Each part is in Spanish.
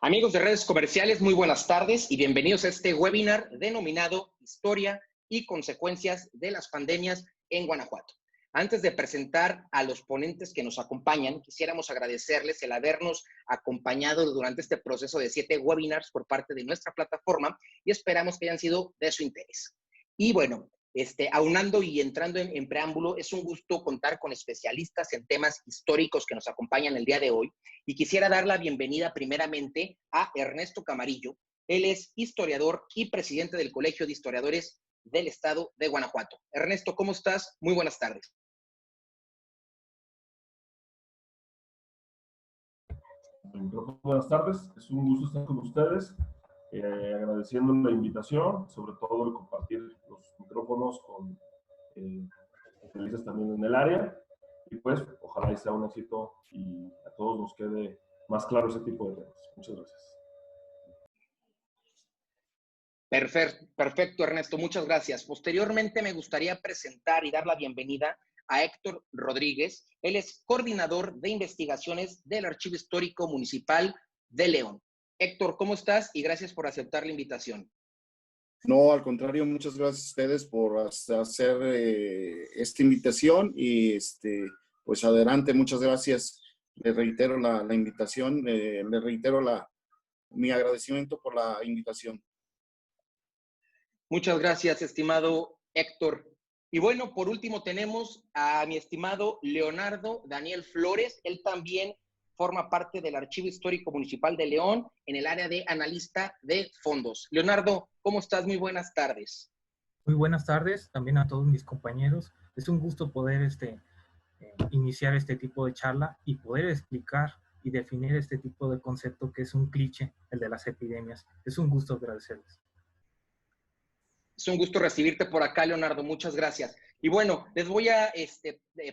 Amigos de redes comerciales, muy buenas tardes y bienvenidos a este webinar denominado Historia y consecuencias de las pandemias en Guanajuato. Antes de presentar a los ponentes que nos acompañan, quisiéramos agradecerles el habernos acompañado durante este proceso de 7 webinars por parte de nuestra plataforma y esperamos que hayan sido de su interés. Y bueno, aunando y entrando en preámbulo, es un gusto contar con especialistas en temas históricos que nos acompañan el día de hoy. Y quisiera dar la bienvenida primeramente a Ernesto Camarillo. Él es historiador y presidente del Colegio de Historiadores del Estado de Guanajuato. Ernesto, ¿cómo estás? Muy buenas tardes. Buenas tardes, es un gusto estar con ustedes, agradeciendo la invitación, sobre todo el compartir los micrófonos con especialistas también en el área, y pues ojalá sea un éxito y a todos nos quede más claro ese tipo de temas. Muchas gracias. Perfecto, Ernesto, muchas gracias. Posteriormente me gustaría presentar y dar la bienvenida a Héctor Rodríguez. Él es coordinador de investigaciones del Archivo Histórico Municipal de León. Héctor, ¿cómo estás? Y gracias por aceptar la invitación. No, al contrario, muchas gracias a ustedes por hacer esta invitación y pues adelante, muchas gracias. Les reitero la invitación, les reitero mi agradecimiento por la invitación. Muchas gracias, estimado Héctor. Y bueno, por último tenemos a mi estimado Leonardo Daniel Flores. Él también forma parte del Archivo Histórico Municipal de León en el área de analista de fondos. Leonardo, ¿cómo estás? Muy buenas tardes. Muy buenas tardes también a todos mis compañeros. Es un gusto poder iniciar este tipo de charla y poder explicar y definir este tipo de concepto que es un cliché, el de las epidemias. Es un gusto agradecerles. Es un gusto recibirte por acá, Leonardo. Muchas gracias. Y bueno, les voy a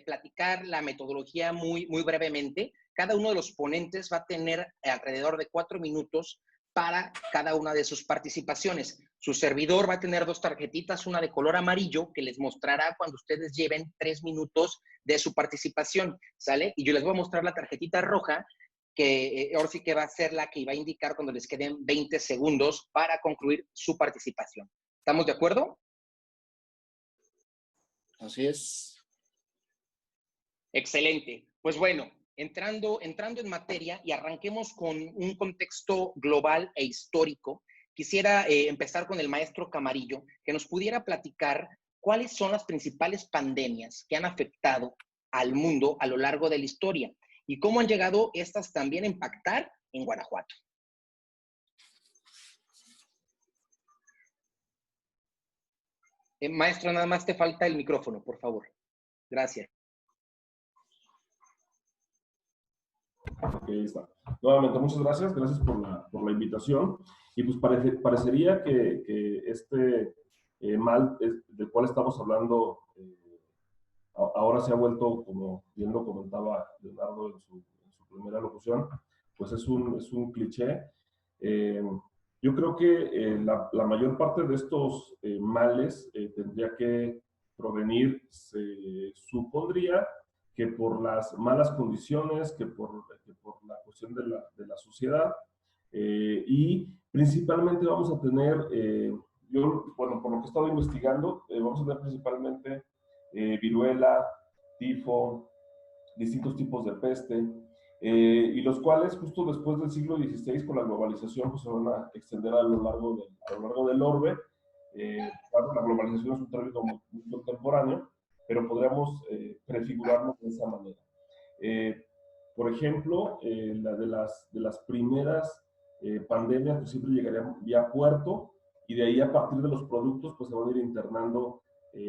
platicar la metodología muy brevemente. Cada uno de los ponentes va a tener alrededor de 4 minutos para cada una de sus participaciones. Su servidor va a tener 2 tarjetitas, una de color amarillo que les mostrará cuando ustedes lleven 3 minutos de su participación, ¿sale? Y yo les voy a mostrar la tarjetita roja que ahora sí que va a ser la que va a indicar cuando les queden 20 segundos para concluir su participación. ¿Estamos de acuerdo? Así es. Excelente. Pues bueno, entrando en materia y arranquemos con un contexto global e histórico, quisiera empezar con el maestro Camarillo, que nos pudiera platicar cuáles son las principales pandemias que han afectado al mundo a lo largo de la historia y cómo han llegado estas también a impactar en Guanajuato. Maestro, nada más te falta el micrófono, por favor. Gracias. Ok, está. Nuevamente, muchas gracias. Gracias por la invitación. Y pues parecería que este mal del cual estamos hablando ahora se ha vuelto, como bien lo comentaba Leonardo en su primera locución, pues es un cliché. Yo creo que la mayor parte de estos males tendría que provenir, se supondría, que por las malas condiciones, que por la cuestión de la sociedad, y principalmente vamos a tener, bueno, por lo que he estado investigando, vamos a tener principalmente viruela, tifo, distintos tipos de peste, y los cuales justo después del siglo XVI con la globalización pues se van a extender a lo largo del orbe. Claro, la globalización es un término muy contemporáneo, pero podríamos prefigurarlo de esa manera. Por ejemplo, la de las primeras pandemias pues siempre llegarían vía puerto, y de ahí a partir de los productos pues se van a ir internando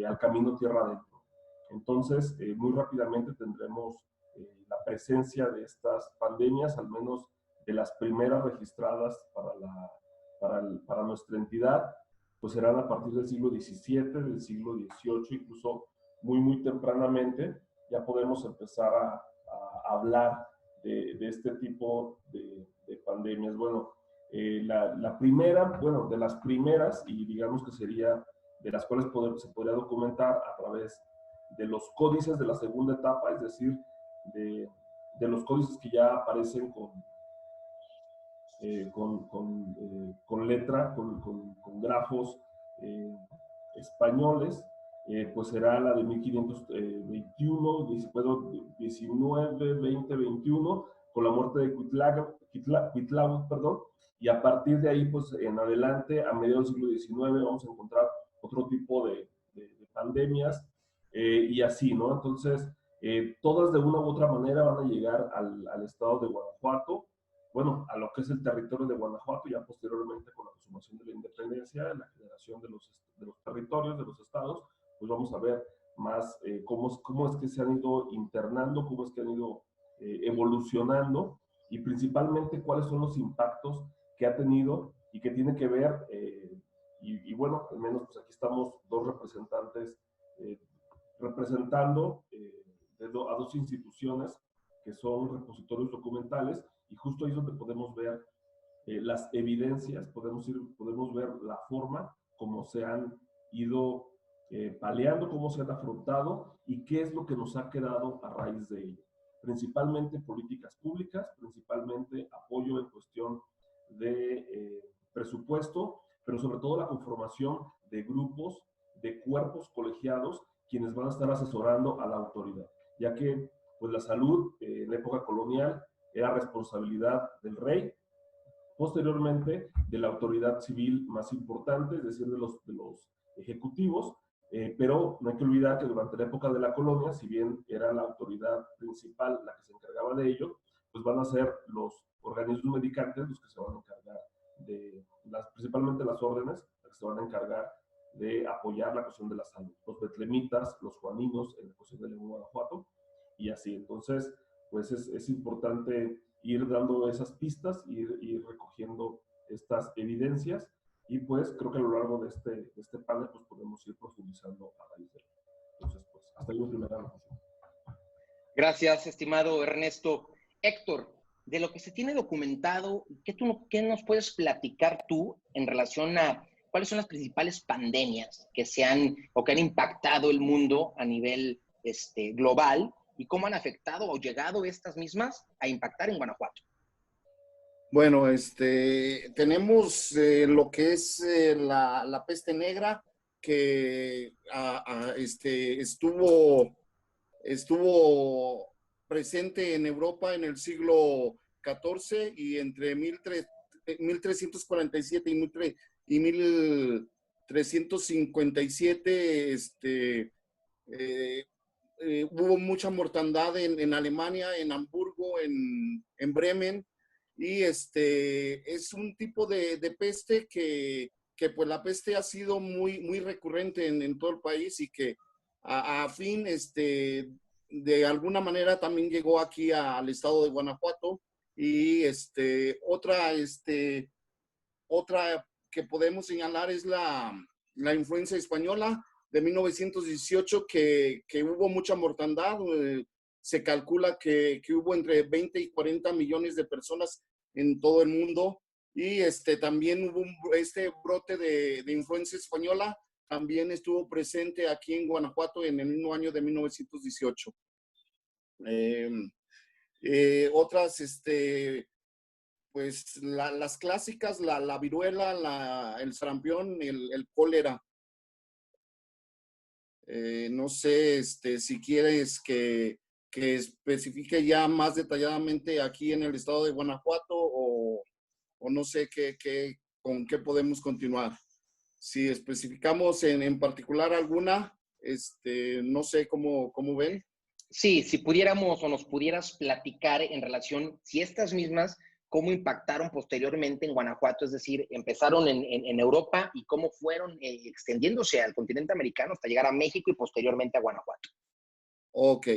al camino tierra adentro. Entonces, muy rápidamente tendremos la presencia de estas pandemias, al menos de las primeras registradas para nuestra entidad, pues serán a partir del siglo XVII, del siglo XVIII, incluso muy tempranamente, ya podemos empezar a hablar de este tipo de pandemias. Bueno, la primera, bueno, de las primeras, y digamos que sería de las cuales se podría documentar a través de los códices de la segunda etapa, es decir, de los códices que ya aparecen con letra, con grafos españoles, pues será la de 1521, 19, 20, 21, con la muerte de Cuitláhuac, perdón, y a partir de ahí, pues en adelante, a mediados del siglo XIX, vamos a encontrar otro tipo de pandemias, y así, ¿no? Entonces, todas de una u otra manera van a llegar al estado de Guanajuato, bueno, a lo que es el territorio de Guanajuato, ya posteriormente con la consumación de la independencia, la generación de los territorios, de los estados, pues vamos a ver más cómo es que se han ido internando, cómo es que han ido evolucionando, y principalmente cuáles son los impactos que ha tenido y que tiene que ver, y bueno, al menos pues aquí estamos dos representantes representando a dos instituciones que son repositorios documentales, y justo ahí es donde podemos ver las evidencias, podemos ver la forma como se han ido paleando, cómo se han afrontado y qué es lo que nos ha quedado a raíz de ello. Principalmente políticas públicas, principalmente apoyo en cuestión de presupuesto, pero sobre todo la conformación de grupos, de cuerpos colegiados, quienes van a estar asesorando a la autoridad, ya que pues la salud en la época colonial era responsabilidad del rey, posteriormente de la autoridad civil más importante, es decir, de los ejecutivos, pero no hay que olvidar que durante la época de la colonia, si bien era la autoridad principal la que se encargaba de ello, pues van a ser los organismos medicantes los que se van a encargar principalmente las órdenes, las que se van a encargar de apoyar la cuestión de la salud. Los betlemitas, los juaninos en la cuestión de León, Guanajuato, y así. Entonces, pues es importante ir dando esas pistas, ir recogiendo estas evidencias, y pues creo que a lo largo de este panel pues podemos ir profundizando a raíz de ello. Entonces, pues hasta ahí mi primera anotación. Gracias, estimado Ernesto. Héctor, de lo que se tiene documentado, ¿qué nos puedes platicar tú en relación a cuáles son las principales pandemias que han impactado el mundo a nivel global, y cómo han afectado o llegado estas mismas a impactar en Guanajuato? Bueno, tenemos lo que es la peste negra, que estuvo presente en Europa en el siglo XIV, y entre 1347 y 1357 hubo mucha mortandad en Alemania, en Hamburgo, en Bremen, y es un tipo de peste que pues la peste ha sido muy, muy recurrente en todo el país, y que a fin, de alguna manera también llegó aquí al estado de Guanajuato. Y otra que podemos señalar es la influenza española de 1918, que hubo mucha mortandad. Se calcula que hubo entre 20 y 40 millones de personas en todo el mundo. Y también hubo este brote de influenza española, también estuvo presente aquí en Guanajuato en el mismo año de 1918. Otras, pues las clásicas, la viruela, el sarampión, el cólera. No sé si quieres que especifique ya más detalladamente aquí en el estado de Guanajuato, o no sé con qué podemos continuar. Si especificamos en particular alguna, no sé cómo ven. Sí, si pudiéramos o nos pudieras platicar en relación, si estas mismas, cómo impactaron posteriormente en Guanajuato, es decir, empezaron en Europa y cómo fueron extendiéndose al continente americano hasta llegar a México y posteriormente a Guanajuato. Ok.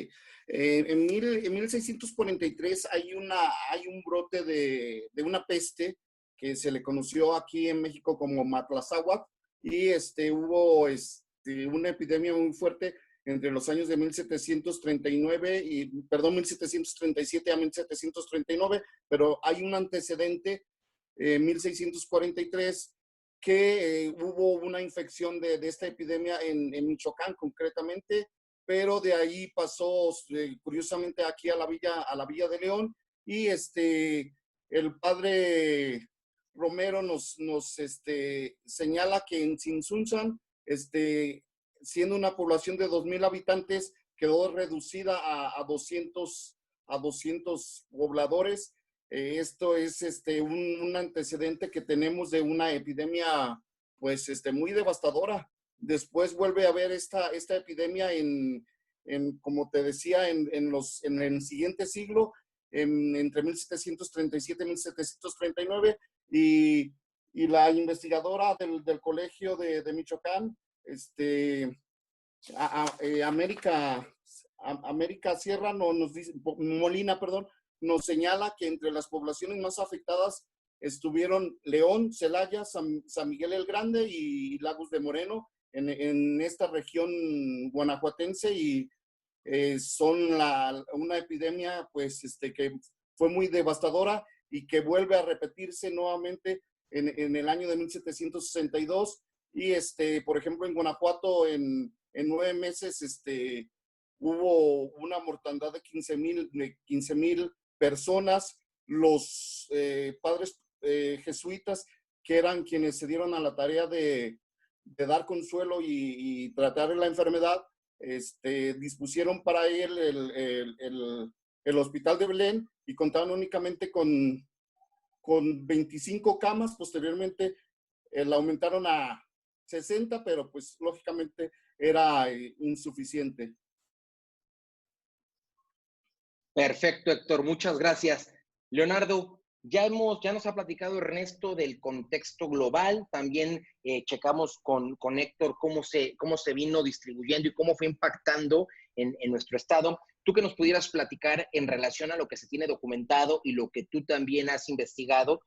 En 1643 hay un brote de una peste que se le conoció aquí en México como Matlazáhuac, y hubo una epidemia muy fuerte entre los años de 1737 a 1739, pero hay un antecedente, 1643, que hubo una infección de esta epidemia en Michoacán concretamente, pero de ahí pasó curiosamente aquí a la Villa de León, y el padre Romero nos señala que en Tzintzuntzan, siendo una población de 2,000 habitantes, quedó reducida a 200 pobladores. Esto es un antecedente que tenemos de una epidemia pues muy devastadora. Después vuelve a haber esta epidemia como te decía, en el siguiente siglo, entre 1737 y 1739, y la investigadora del Colegio de Michoacán, América Sierra, nos dice, Molina, perdón, nos señala que entre las poblaciones más afectadas estuvieron León, Celaya, San Miguel el Grande y Lagos de Moreno, en esta región guanajuatense, y son una epidemia pues que fue muy devastadora y que vuelve a repetirse nuevamente en el año de 1762. Y por ejemplo, en Guanajuato, en 9 meses, hubo una mortandad de 15,000 personas. Los padres jesuitas, que eran quienes se dieron a la tarea de dar consuelo y tratar la enfermedad, dispusieron para él el hospital de Belén, y contaban únicamente con 25 camas. Posteriormente la aumentaron a 60, pero pues lógicamente era insuficiente. Perfecto, Héctor, muchas gracias. Leonardo, ya nos ha platicado Ernesto del contexto global, también checamos con Héctor cómo se vino distribuyendo y cómo fue impactando en nuestro estado. Tú que nos pudieras platicar en relación a lo que se tiene documentado y lo que tú también has investigado,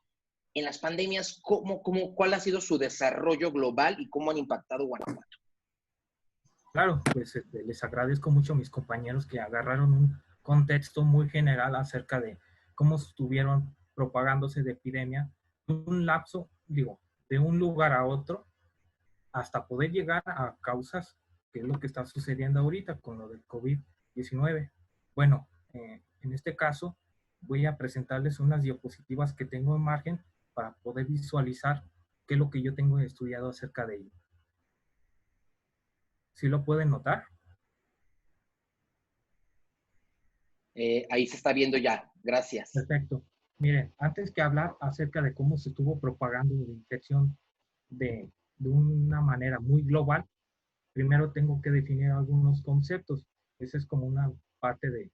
en las pandemias, ¿cuál ha sido su desarrollo global y cómo han impactado Guanajuato? Claro, pues les agradezco mucho a mis compañeros que agarraron un contexto muy general acerca de cómo estuvieron propagándose de epidemia, un lapso, de un lugar a otro, hasta poder llegar a causas, que es lo que está sucediendo ahorita con lo del COVID-19. Bueno, en este caso voy a presentarles unas diapositivas que tengo en margen para poder visualizar qué es lo que yo tengo estudiado acerca de ello. ¿Sí lo pueden notar? Ahí se está viendo ya, gracias. Perfecto. Miren, antes que hablar acerca de cómo se estuvo propagando la infección de una manera muy global, primero tengo que definir algunos conceptos. Esa es como una parte de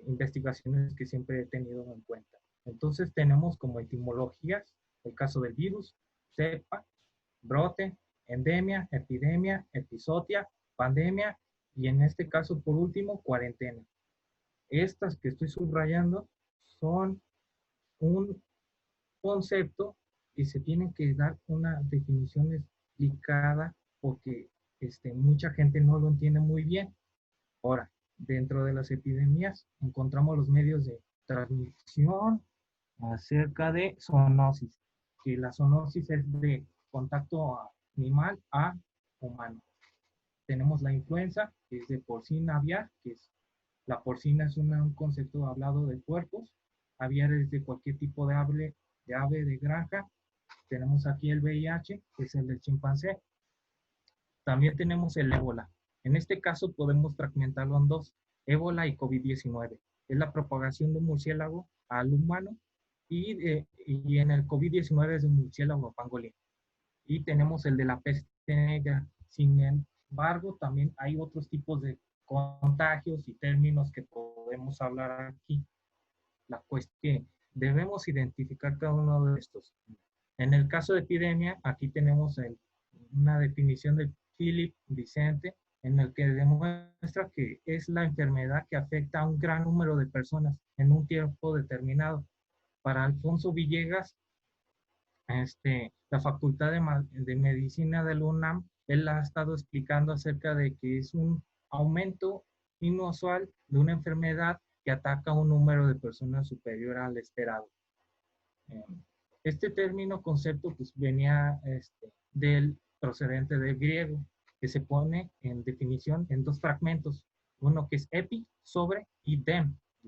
investigaciones que siempre he tenido en cuenta. Entonces tenemos como etimologías el caso del virus, cepa, brote, endemia, epidemia, epizotia, pandemia y en este caso, por último, cuarentena. Estas que estoy subrayando son un concepto y se tienen que dar una definición explicada porque mucha gente no lo entiende muy bien. Ahora, dentro de las epidemias encontramos los medios de transmisión acerca de zoonosis, que la zoonosis es de contacto animal a humano. Tenemos la influenza, que es de porcina aviar, que es la porcina es un concepto hablado de puercos, aviar es de cualquier tipo de ave de granja. Tenemos aquí el VIH, que es el del chimpancé. También tenemos el ébola. En este caso podemos fragmentarlo en dos, ébola y COVID-19. Es la propagación de un murciélago al humano y en el COVID-19 es de un murciélago pangolín. Y tenemos el de la peste negra. Sin embargo, también hay otros tipos de contagios y términos que podemos hablar aquí. La cuestión que debemos identificar cada uno de estos. En el caso de epidemia, aquí tenemos una definición de Philip Vicente, en el que demuestra que es la enfermedad que afecta a un gran número de personas en un tiempo determinado. Para Alfonso Villegas, la Facultad de Medicina del UNAM, él ha estado explicando acerca de que es un aumento inusual de una enfermedad que ataca a un número de personas superior al esperado. Este término, concepto, pues venía del procedente del griego, que se pone en definición en dos fragmentos. Uno que es epi, sobre, y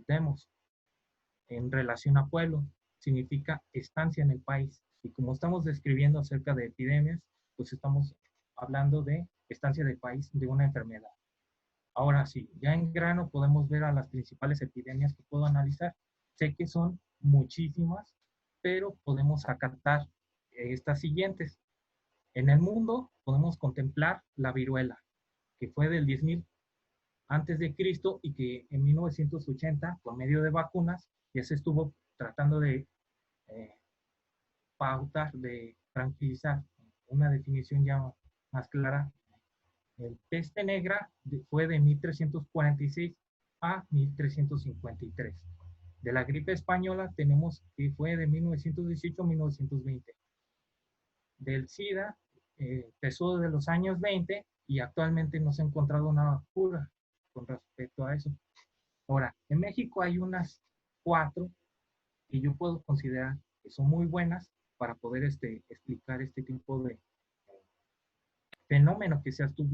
demos, en relación a pueblo. significa estancia en el país. Y como estamos describiendo acerca de epidemias, pues estamos hablando de estancia del país de una enfermedad. Ahora sí, ya en grano podemos ver a las principales epidemias que puedo analizar. Sé que son muchísimas, pero podemos acatar estas siguientes. En el mundo podemos contemplar la viruela, que fue del 10.000 antes de Cristo y que en 1980, por medio de vacunas, ya se estuvo tratando de pautar, de tranquilizar. Una definición ya más clara. El peste negra fue de 1346 a 1353. De la gripe española tenemos que fue de 1918 a 1920. Del SIDA empezó de los años 20 y actualmente no se ha encontrado una cura con respecto a eso. Ahora, en México hay unas 4 que yo puedo considerar que son muy buenas para poder explicar este tipo de fenómeno que se ha estado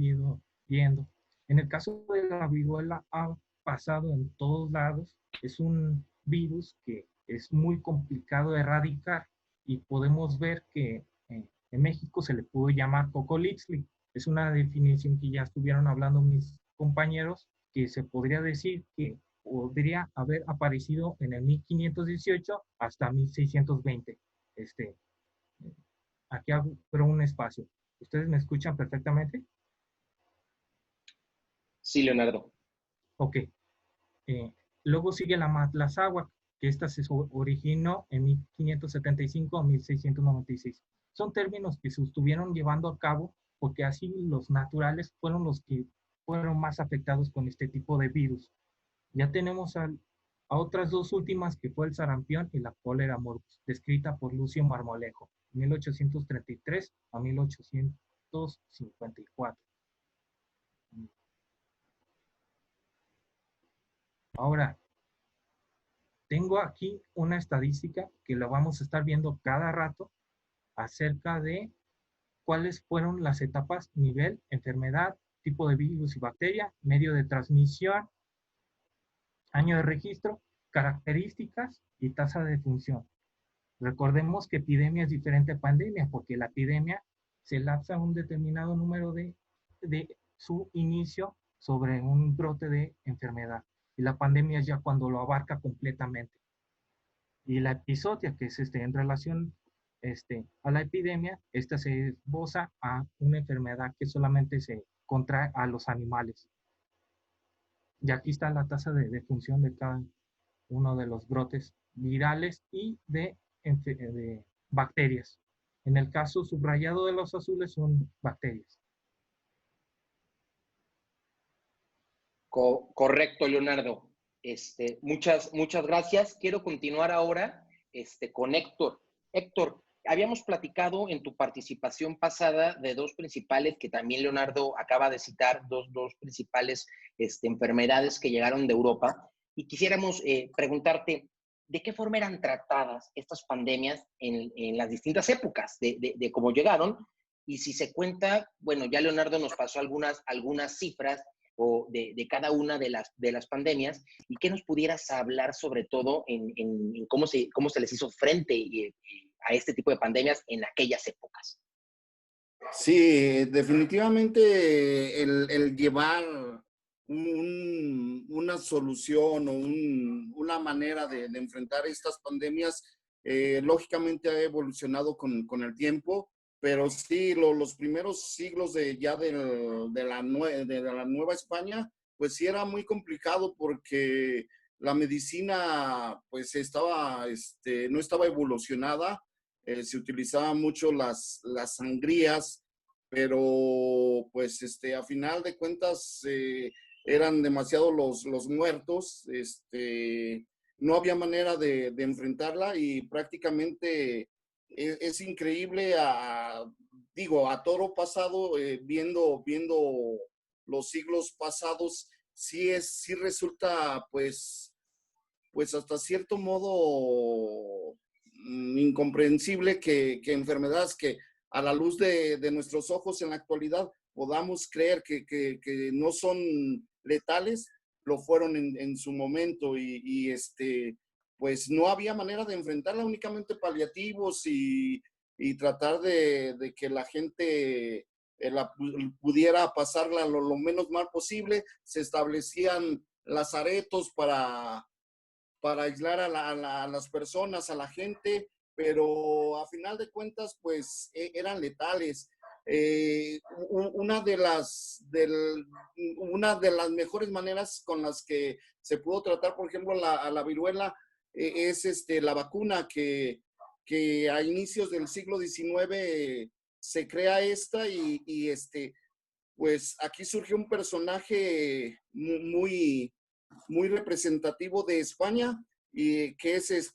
viendo. En el caso de la viruela ha pasado en todos lados. Es un virus que es muy complicado de erradicar y podemos ver que en México se le pudo llamar Cocolixtli. Es una definición que ya estuvieron hablando mis compañeros, que se podría decir que podría haber aparecido en el 1518 hasta 1620. Aquí hago un espacio. ¿Ustedes me escuchan perfectamente? Sí, Leonardo. Ok. Luego sigue la Matlazáhuac, que esta se originó en 1575 a 1696. Son términos que se estuvieron llevando a cabo porque así los naturales fueron los que fueron más afectados con este tipo de virus. Ya tenemos a otras 2 últimas, que fue el sarampión y la cólera morbus, descrita por Lucio Marmolejo, 1833 a 1854. Ahora, tengo aquí una estadística que la vamos a estar viendo cada rato acerca de cuáles fueron las etapas: nivel, enfermedad, tipo de virus y bacteria, medio de transmisión, año de registro, características y tasa de función. Recordemos que epidemia es diferente a pandemia, porque la epidemia se lapsa un determinado número de su inicio sobre un brote de enfermedad. Y la pandemia es ya cuando lo abarca completamente. Y la epizodia, que es en relación a la epidemia, esta se esboza a una enfermedad que solamente se contrae a los animales. Y aquí está la tasa de función de cada uno de los brotes virales y de bacterias. En el caso subrayado de los azules son bacterias. Correcto, Leonardo. Muchas gracias. Quiero continuar ahora con Héctor. Héctor, habíamos platicado en tu participación pasada de 2 principales, que también Leonardo acaba de citar, dos principales enfermedades que llegaron de Europa. Y quisiéramos preguntarte, ¿de qué forma eran tratadas estas pandemias en las distintas épocas de cómo llegaron? Y si se cuenta, bueno, ya Leonardo nos pasó algunas cifras o de cada una de las pandemias, y que nos pudieras hablar sobre todo en cómo se les hizo frente a este tipo de pandemias en aquellas épocas. Sí, definitivamente el llevar una solución o una manera de enfrentar estas pandemias, lógicamente ha evolucionado con el tiempo, pero sí, los primeros siglos de la Nueva España, pues sí era muy complicado porque la medicina pues no estaba evolucionada. Se utilizaban mucho las sangrías, pero pues a final de cuentas eran demasiados los muertos, no había manera de enfrentarla y prácticamente es increíble a toro pasado, viendo los siglos pasados, sí resulta pues hasta cierto modo incomprensible que enfermedades que a la luz de nuestros ojos en la actualidad podamos creer que no son letales, lo fueron en su momento y pues no había manera de enfrentarla, únicamente paliativos y tratar de que la gente pudiera pasarla lo menos mal posible. Se establecían lazaretos para aislar a las personas, a la gente, pero a final de cuentas, pues eran letales. Una de las mejores maneras con las que se pudo tratar, por ejemplo, a la viruela, es la vacuna que a inicios del siglo XIX se crea esta pues aquí surgió un personaje muy representativo de España, y que es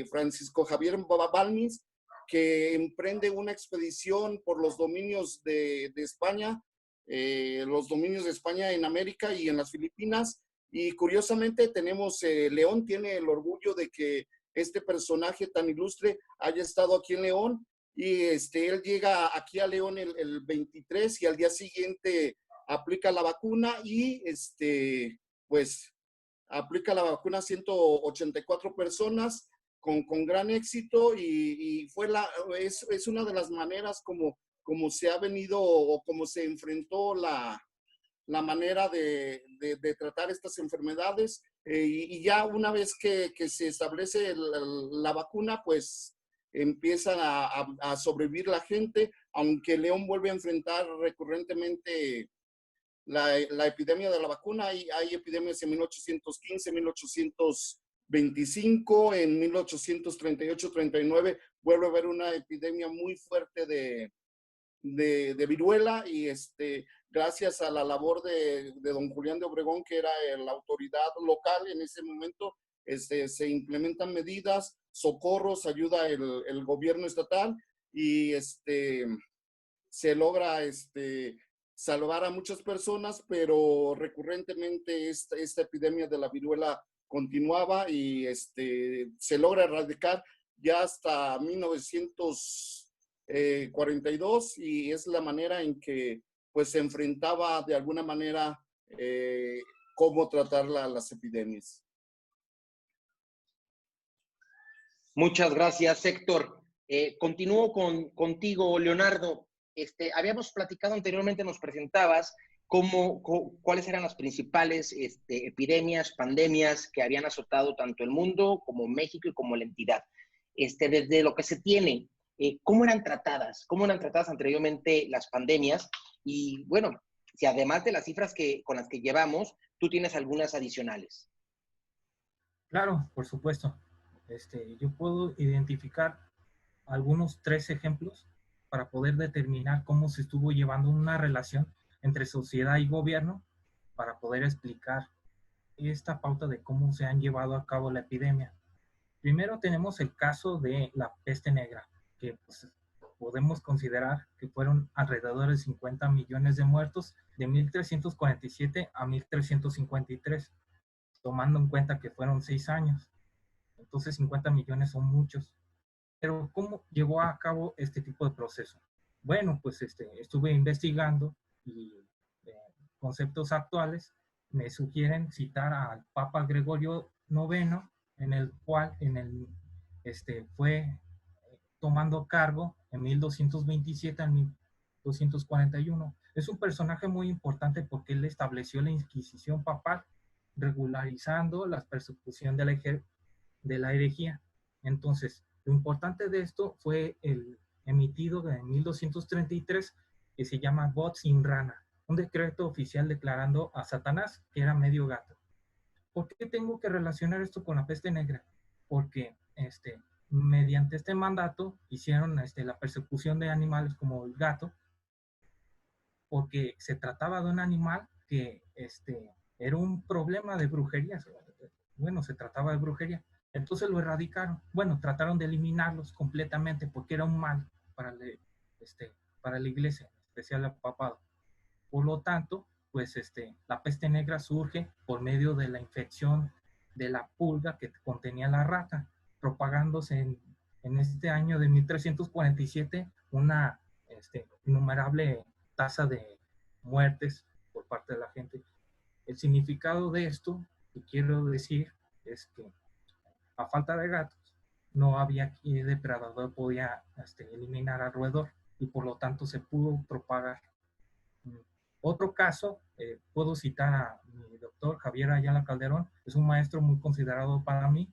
Francisco Javier Balmis, que emprende una expedición por los dominios de España, los dominios de España en América y en las Filipinas. Y curiosamente tenemos, León tiene el orgullo de que este personaje tan ilustre haya estado aquí en León, y él llega aquí a León el 23 y al día siguiente aplica la vacuna y pues aplica la vacuna a 184 personas con gran éxito, y es una de las maneras como se ha venido o como se enfrentó la manera de tratar estas enfermedades, y ya una vez que se establece la vacuna, pues empiezan a sobrevivir la gente, aunque León vuelve a enfrentar recurrentemente la epidemia de la vacuna. Hay epidemias en 1815, 1825, en 1838-39 vuelve a haber una epidemia muy fuerte de viruela, y gracias a la labor de don Julián de Obregón, que era la autoridad local en ese momento, se implementan medidas, socorros, ayuda el gobierno estatal, y se logra salvar a muchas personas, pero recurrentemente esta epidemia de la viruela continuaba, y se logra erradicar ya hasta 1942, y es la manera en que pues se enfrentaba de alguna manera cómo tratar las epidemias. Muchas gracias, Héctor. Continúo contigo, Leonardo. Habíamos platicado anteriormente, nos presentabas cuáles eran las principales epidemias, pandemias que habían azotado tanto el mundo como México y como la entidad. Desde lo que se tiene, ¿cómo eran tratadas? ¿Cómo eran tratadas anteriormente las pandemias? Y bueno, si además de las cifras con las que llevamos, tú tienes algunas adicionales. Claro, por supuesto. Yo puedo identificar algunos 3 ejemplos para poder determinar cómo se estuvo llevando una relación entre sociedad y gobierno, para poder explicar esta pauta de cómo se han llevado a cabo la epidemia. Primero tenemos el caso de la peste negra, que pues, podemos considerar que fueron alrededor de 50 millones de muertos de 1347 a 1353, tomando en cuenta que fueron 6 años. Entonces 50 millones son muchos. Pero ¿cómo llevó a cabo este tipo de proceso? Bueno, pues estuve investigando, y conceptos actuales me sugieren citar al Papa Gregorio IX, en el cual fue tomando cargo en 1227 a 1241. Es un personaje muy importante porque él estableció la Inquisición papal, regularizando la persecución de la herejía. Entonces, lo importante de esto fue el emitido en 1233, que se llama Vox in Rana, un decreto oficial declarando a Satanás que era medio gato. ¿Por qué tengo que relacionar esto con la peste negra? Porque mediante este mandato hicieron la persecución de animales como el gato, porque se trataba de un animal que era un problema de brujería. Bueno, se trataba de brujería. Entonces lo erradicaron. Bueno, trataron de eliminarlos completamente porque era un mal para la iglesia, en especial el papado. Por lo tanto, pues la peste negra surge por medio de la infección de la pulga que contenía la rata, propagándose en este año de 1347 una innumerable tasa de muertes por parte de la gente. El significado de esto, que quiero decir, es que a falta de gatos, no había depredador podía eliminar al roedor y por lo tanto se pudo propagar. Otro caso, puedo citar a mi doctor Javier Ayala Calderón, es un maestro muy considerado para mí,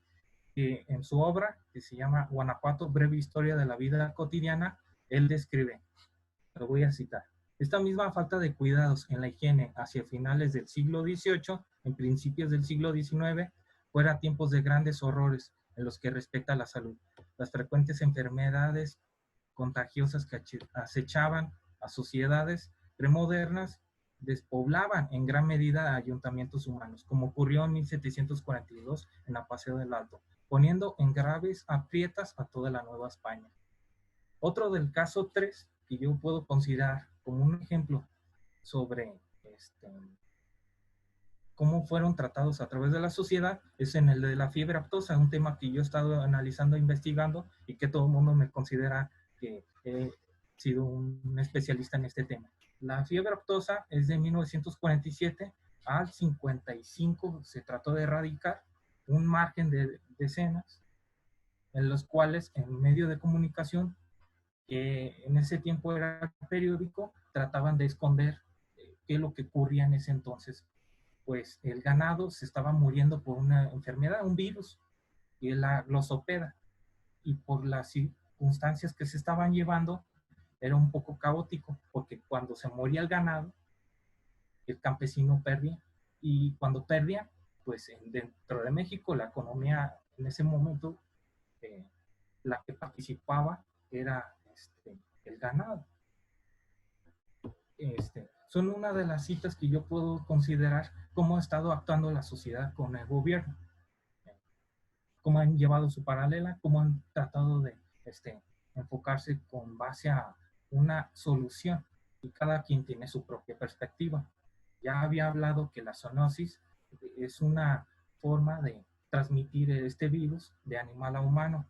que en su obra, que se llama Guanajuato, breve historia de la vida cotidiana, él describe, lo voy a citar: esta misma falta de cuidados en la higiene hacia finales del siglo XVIII, en principios del siglo XIX, fueron tiempos de grandes horrores en los que respecta a la salud. Las frecuentes enfermedades contagiosas que acechaban a sociedades premodernas despoblaban en gran medida a ayuntamientos humanos, como ocurrió en 1742 en la Paseo del Alto, poniendo en graves aprietas a toda la Nueva España. Otro del caso 3, que yo puedo considerar como un ejemplo sobre cómo fueron tratados a través de la sociedad, es en el de la fiebre aftosa, un tema que yo he estado analizando, investigando y que todo el mundo me considera que he sido un especialista en este tema. La fiebre aftosa es de 1947 al 55, se trató de erradicar un margen de decenas en los cuales en medio de comunicación, que en ese tiempo era periódico, trataban de esconder qué es lo que ocurría en ese entonces. Pues el ganado se estaba muriendo por una enfermedad, un virus, y la glosopeda, y por las circunstancias que se estaban llevando, era un poco caótico, porque cuando se moría el ganado, el campesino perdía, y cuando perdía, pues dentro de México, la economía en ese momento, la que participaba era el ganado. Son una de las citas que yo puedo considerar cómo ha estado actuando la sociedad con el gobierno, cómo han llevado su paralela, cómo han tratado de enfocarse con base a una solución, y cada quien tiene su propia perspectiva. Ya había hablado que la zoonosis es una forma de transmitir este virus de animal a humano.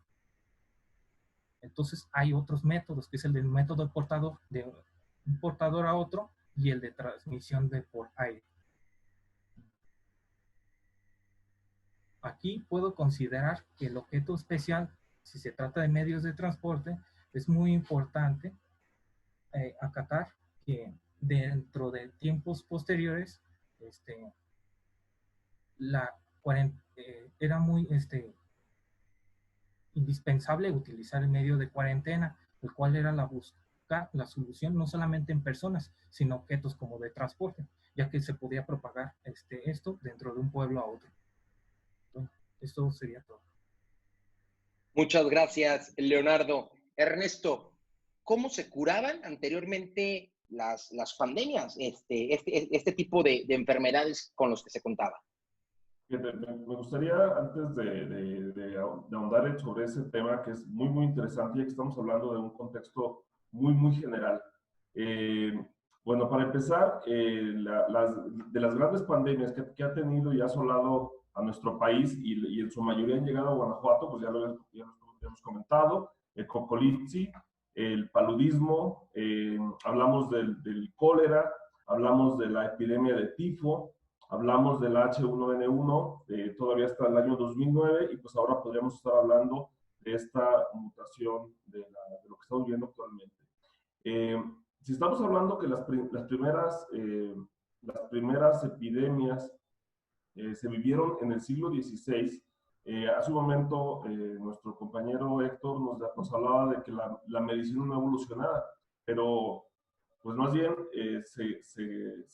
Entonces hay otros métodos, que es el del método portador, de un portador a otro, y el de transmisión de por aire. Aquí puedo considerar que el objeto especial, si se trata de medios de transporte, es muy importante acatar que dentro de tiempos posteriores era muy indispensable utilizar el medio de cuarentena, el cual era buscar la solución no solamente en personas, sino objetos como de transporte, ya que se podía propagar esto dentro de un pueblo a otro. Bueno, esto sería todo. Muchas gracias, Leonardo. Ernesto, ¿cómo se curaban anteriormente las pandemias, este tipo de enfermedades con los que se contaba? Me gustaría, antes de ahondar sobre ese tema, que es muy, muy interesante, ya que estamos hablando de un contexto muy, muy general. Bueno, para empezar, de las grandes pandemias que ha tenido y ha asolado a nuestro país, y en su mayoría han llegado a Guanajuato, pues ya lo hemos comentado: el coccolizzi, el paludismo, hablamos del cólera, hablamos de la epidemia de tifo, hablamos del H1N1, todavía hasta el año 2009, y pues ahora podríamos estar hablando de esta mutación de lo que estamos viendo actualmente. Si estamos hablando que las primeras epidemias se vivieron en el siglo XVI, hace un momento nuestro compañero Héctor nos hablaba de que la medicina no evolucionaba, pero pues más bien se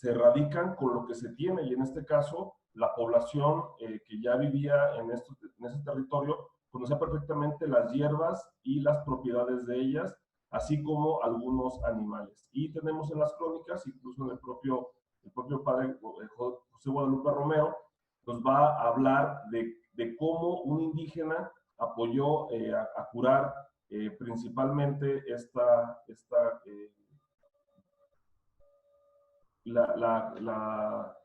erradican con lo que se tiene, y en este caso la población que ya vivía en ese territorio conocía perfectamente las hierbas y las propiedades de ellas, así como algunos animales. Y tenemos en las crónicas, incluso en el propio padre José Guadalupe Romero, nos va a hablar de cómo un indígena apoyó a curar principalmente la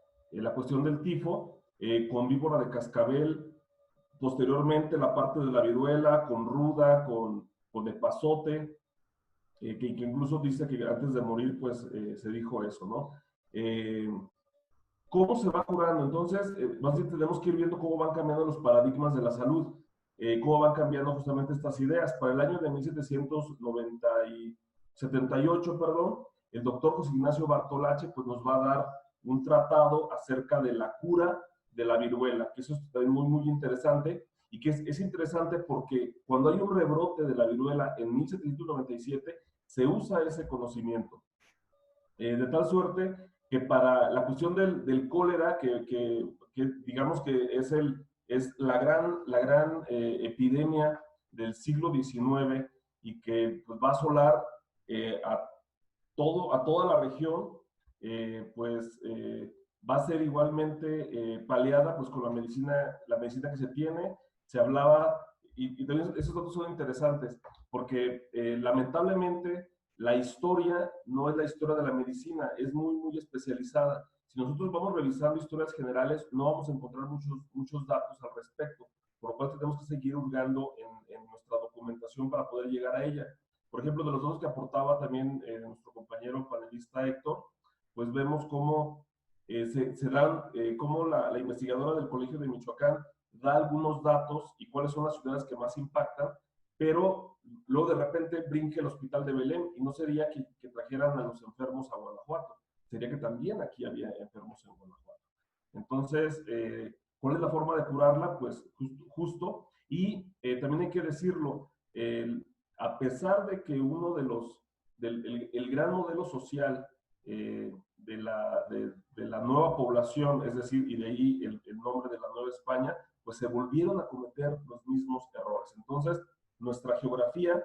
cuestión del tifo, con víbora de cascabel, posteriormente la parte de la viruela, con ruda, con epazote, que incluso dice que antes de morir, pues se dijo eso, ¿no? ¿Cómo se va curando? Entonces, más bien tenemos que ir viendo cómo van cambiando los paradigmas de la salud. cómo van cambiando justamente estas ideas. Para el año de 1778, perdón, el doctor José Ignacio Bartolache pues, nos va a dar un tratado acerca de la cura de la viruela, que eso es también muy, muy interesante, y que es interesante porque cuando hay un rebrote de la viruela en 1797, se usa ese conocimiento. De tal suerte que para la cuestión del cólera, que digamos que es la gran epidemia del siglo XIX y que pues, va a asolar a toda la región, va a ser igualmente paliada pues, con la medicina que se tiene. Se hablaba, y también esos datos son interesantes, porque lamentablemente la historia no es la historia de la medicina, es muy, muy especializada. Si nosotros vamos revisando historias generales, no vamos a encontrar muchos datos al respecto, por lo cual tenemos que seguir hurgando en nuestra documentación para poder llegar a ella. Por ejemplo, de los datos que aportaba también nuestro compañero panelista Héctor, pues vemos cómo cómo la investigadora del Colegio de Michoacán da algunos datos y cuáles son las ciudades que más impactan, pero luego de repente brinca el hospital de Belén y no sería que trajeran a los enfermos a Guanajuato, sería que también aquí había enfermos en Guanajuato. Entonces, ¿cuál es la forma de curarla? Pues justo, y también hay que decirlo, a pesar de que uno de el gran modelo social de la nueva población, es decir, y de ahí el nombre de la Nueva España, pues se volvieron a cometer los mismos errores. Entonces, nuestra geografía,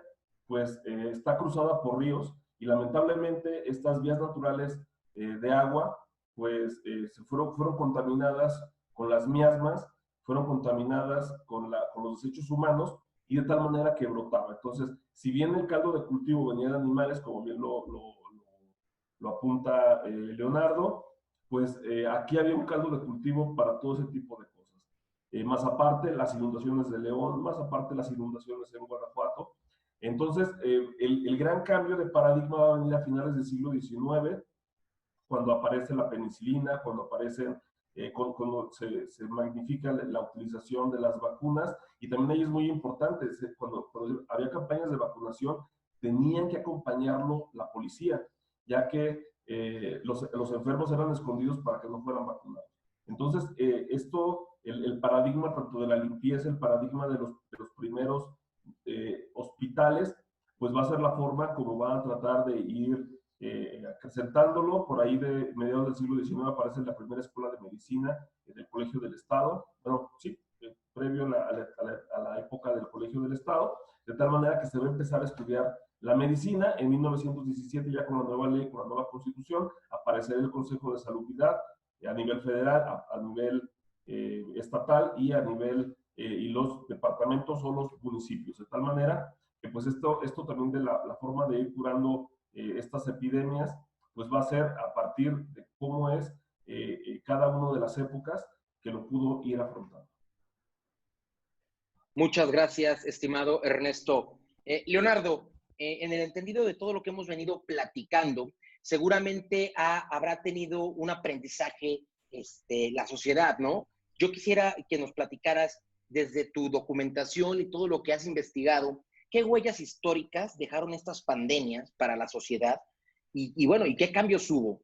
pues, está cruzada por ríos y lamentablemente estas vías naturales de agua, pues, fueron contaminadas con las miasmas, fueron contaminadas con los desechos humanos y de tal manera que brotaba. Entonces, si bien el caldo de cultivo venía de animales, como bien lo apunta Leonardo, pues aquí había un caldo de cultivo para todo ese tipo de cosas. Más aparte las inundaciones de León, más aparte las inundaciones en Guanajuato. Entonces, el gran cambio de paradigma va a venir a finales del siglo XIX, cuando aparece la penicilina, cuando aparecen, cuando se magnifica la utilización de las vacunas, y también ahí es muy importante, cuando había campañas de vacunación, tenían que acompañarlo la policía, ya que los enfermos eran escondidos para que no fueran vacunados. Entonces, el paradigma tanto de la limpieza, el paradigma de los primeros hospitales, pues va a ser la forma como van a tratar de ir acrecentándolo. Por ahí de mediados del siglo XIX aparece la primera escuela de medicina del Colegio del Estado, bueno, sí, previo a la época del Colegio del Estado, de tal manera que se va a empezar a estudiar la medicina. En 1917, ya con la nueva ley, con la nueva constitución, aparecerá el Consejo de Salubridad a nivel federal, a nivel estatal y a nivel, y los departamentos o los municipios, de tal manera que pues esto también de la forma de ir curando estas epidemias, pues va a ser a partir de cómo es cada una de las épocas que lo pudo ir afrontando. Muchas gracias, estimado Ernesto. Leonardo, en el entendido de todo lo que hemos venido platicando, seguramente habrá tenido un aprendizaje la sociedad, ¿no? Yo quisiera que nos platicaras desde tu documentación y todo lo que has investigado, ¿qué huellas históricas dejaron estas pandemias para la sociedad? Y bueno, ¿y qué cambios hubo?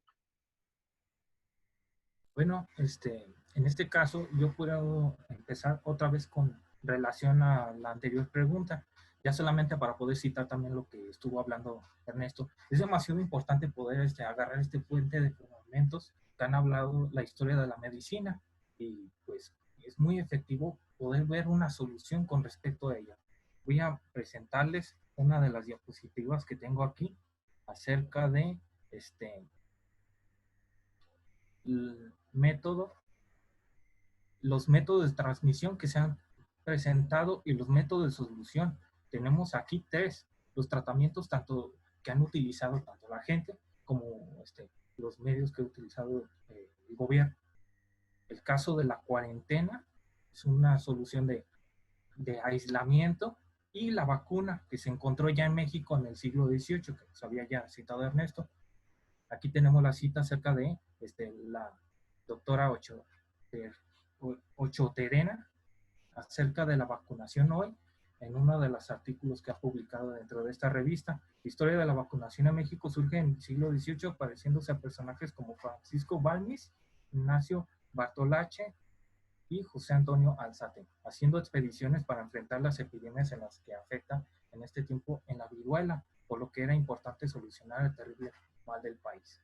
Bueno, en este caso yo puedo empezar otra vez con relación a la anterior pregunta, ya solamente para poder citar también lo que estuvo hablando Ernesto. Es demasiado importante poder agarrar este puente de fundamentos que han hablado la historia de la medicina y pues es muy efectivo poder ver una solución con respecto a ella. Voy a presentarles una de las diapositivas que tengo aquí acerca de el método, los métodos de transmisión que se han presentado y los métodos de solución. Tenemos aquí tres, los tratamientos tanto que han utilizado tanto la gente como los medios que ha utilizado el gobierno. El caso de la cuarentena es una solución de aislamiento, y la vacuna que se encontró ya en México en el siglo XVIII, que nos había ya citado Ernesto. Aquí tenemos la cita acerca de la doctora Ochoterena, acerca de la vacunación hoy en uno de los artículos que ha publicado dentro de esta revista. La historia de la vacunación en México surge en el siglo XVIII, pareciéndose a personajes como Francisco Balmis, Ignacio Bartolache y José Antonio Alzate, haciendo expediciones para enfrentar las epidemias en las que afecta en este tiempo en la viruela, por lo que era importante solucionar el terrible mal del país.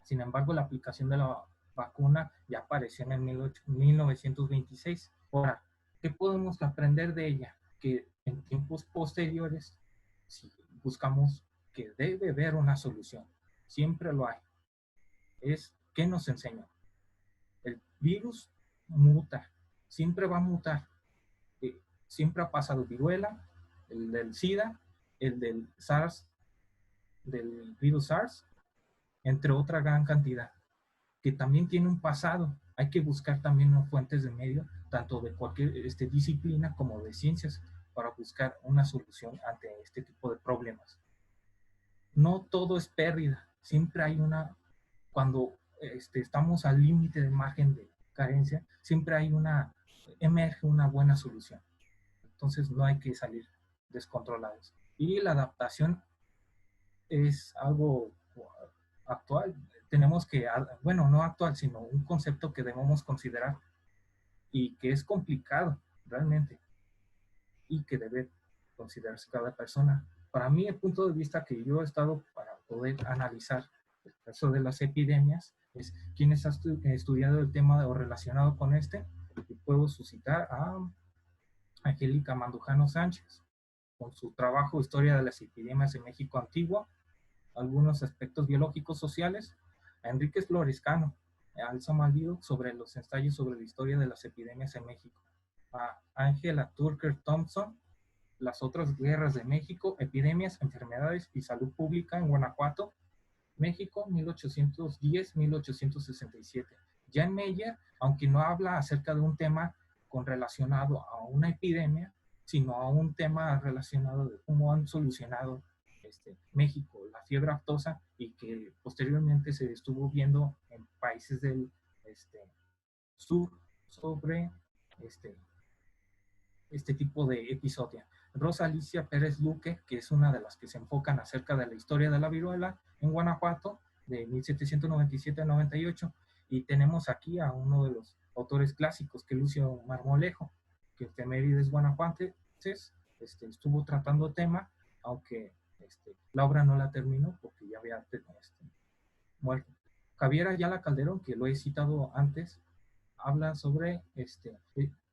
Sin embargo, la aplicación de la vacuna ya apareció en el 1926. Ahora, ¿qué podemos aprender de ella? Que en tiempos posteriores, si buscamos que debe haber una solución, siempre lo hay. ¿Qué nos enseña? El virus muta, siempre va a mutar. Siempre ha pasado viruela, el del SIDA, el del SARS, del virus SARS, entre otra gran cantidad, que también tiene un pasado. Hay que buscar también fuentes de medio, tanto de cualquier disciplina como de ciencias, para buscar una solución ante este tipo de problemas. No todo es pérdida, siempre hay cuando estamos al límite de margen de carencia, siempre emerge una buena solución. Entonces no hay que salir descontrolados. Y la adaptación es algo actual. Tenemos que, bueno, no actual, sino un concepto que debemos considerar y que es complicado realmente y que debe considerarse cada persona. Para mí, el punto de vista que yo he estado para poder analizar el caso de las epidemias es quienes han estudiado el tema o relacionado con y puedo suscitar a Angélica Mandujano Sánchez, con su trabajo Historia de las epidemias en México Antiguo, algunos aspectos biológicos sociales, a Enríquez Florescano, a Elsa Malvido, sobre los ensayos sobre la historia de las epidemias en México, a Ángela Turker Thompson, las otras guerras de México, epidemias, enfermedades y salud pública en Guanajuato, México, 1810-1867. Jan Meyer, aunque no habla acerca de un tema relacionado a una epidemia, sino a un tema relacionado de cómo han solucionado México la fiebre aftosa, y que posteriormente se estuvo viendo en países del sur sobre este tipo de episodio. Rosa Alicia Pérez Luque, que es una de las que se enfocan acerca de la historia de la viruela en Guanajuato, de 1797 a 98, y tenemos aquí a uno de los autores clásicos, que es Lucio Marmolejo, que en Efemérides Guanajuatenses estuvo tratando el tema, aunque la obra no la terminó porque ya había muerto. Javier Ayala Calderón, que lo he citado antes, habla sobre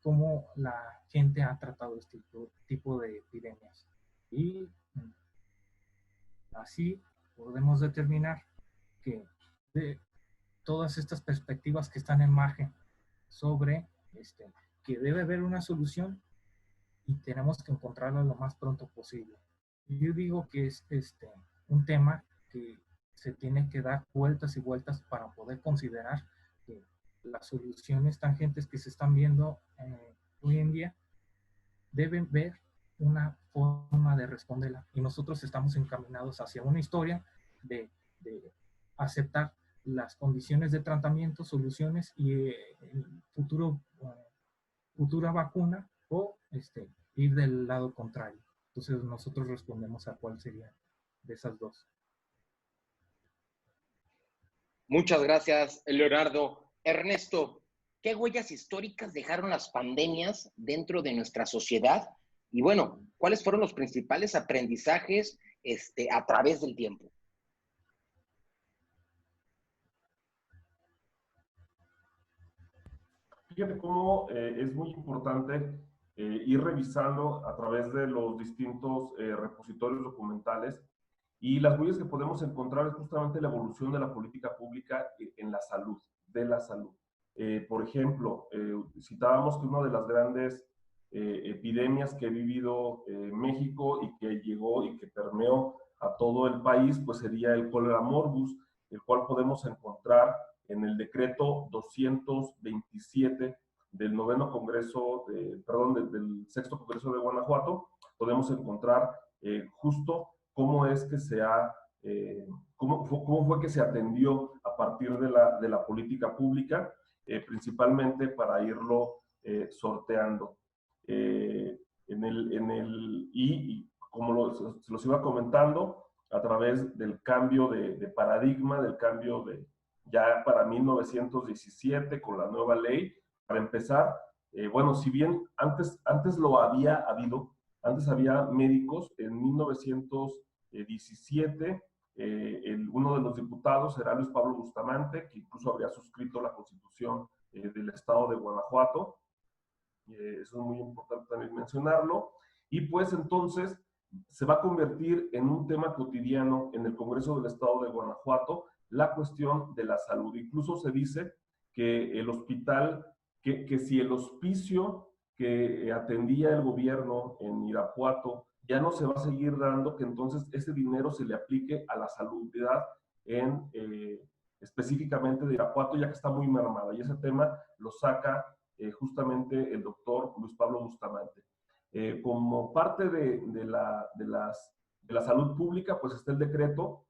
cómo la gente ha tratado este tipo de epidemias. Y así podemos determinar que de todas estas perspectivas que están en margen sobre que debe haber una solución y tenemos que encontrarla lo más pronto posible. Yo digo que es un tema que se tiene que dar vueltas y vueltas para poder considerar que las soluciones tangentes que se están viendo hoy en día deben ver una forma de responderla, y nosotros estamos encaminados hacia una historia de aceptar las condiciones de tratamiento, soluciones y futura vacuna, o ir del lado contrario. Entonces nosotros respondemos a cuál sería de esas dos. Muchas gracias, Leonardo. Ernesto, ¿qué huellas históricas dejaron las pandemias dentro de nuestra sociedad? Y bueno, ¿cuáles fueron los principales aprendizajes a través del tiempo? Fíjate cómo es muy importante ir revisando a través de los distintos repositorios documentales, y las huellas que podemos encontrar es justamente la evolución de la política pública en la salud, de la salud. Por ejemplo, citábamos que una de las grandes epidemias que ha vivido México y que llegó y que permeó a todo el país, pues sería el cólera morbus, el cual podemos encontrar en el decreto 227 del noveno congreso, del sexto congreso de Guanajuato. Podemos encontrar justo cómo es que cómo fue que se atendió a partir de la política pública, principalmente para irlo sorteando. Y como se los iba comentando, a través del cambio de paradigma, del cambio de ya para 1917 con la nueva ley, para empezar, bueno, si bien antes lo había habido, antes había médicos, en 1917 uno de los diputados era Luis Pablo Bustamante, que incluso habría suscrito la Constitución del Estado de Guanajuato. Eso es muy importante también mencionarlo. Y pues entonces se va a convertir en un tema cotidiano en el Congreso del Estado de Guanajuato la cuestión de la salud. Incluso se dice que el hospital, que si el hospicio que atendía el gobierno en Irapuato ya no se va a seguir dando, que entonces ese dinero se le aplique a la salubridad específicamente de Irapuato, ya que está muy mermada. Y ese tema lo saca justamente el doctor Luis Pablo Bustamante. Como parte de la salud pública, pues está el decreto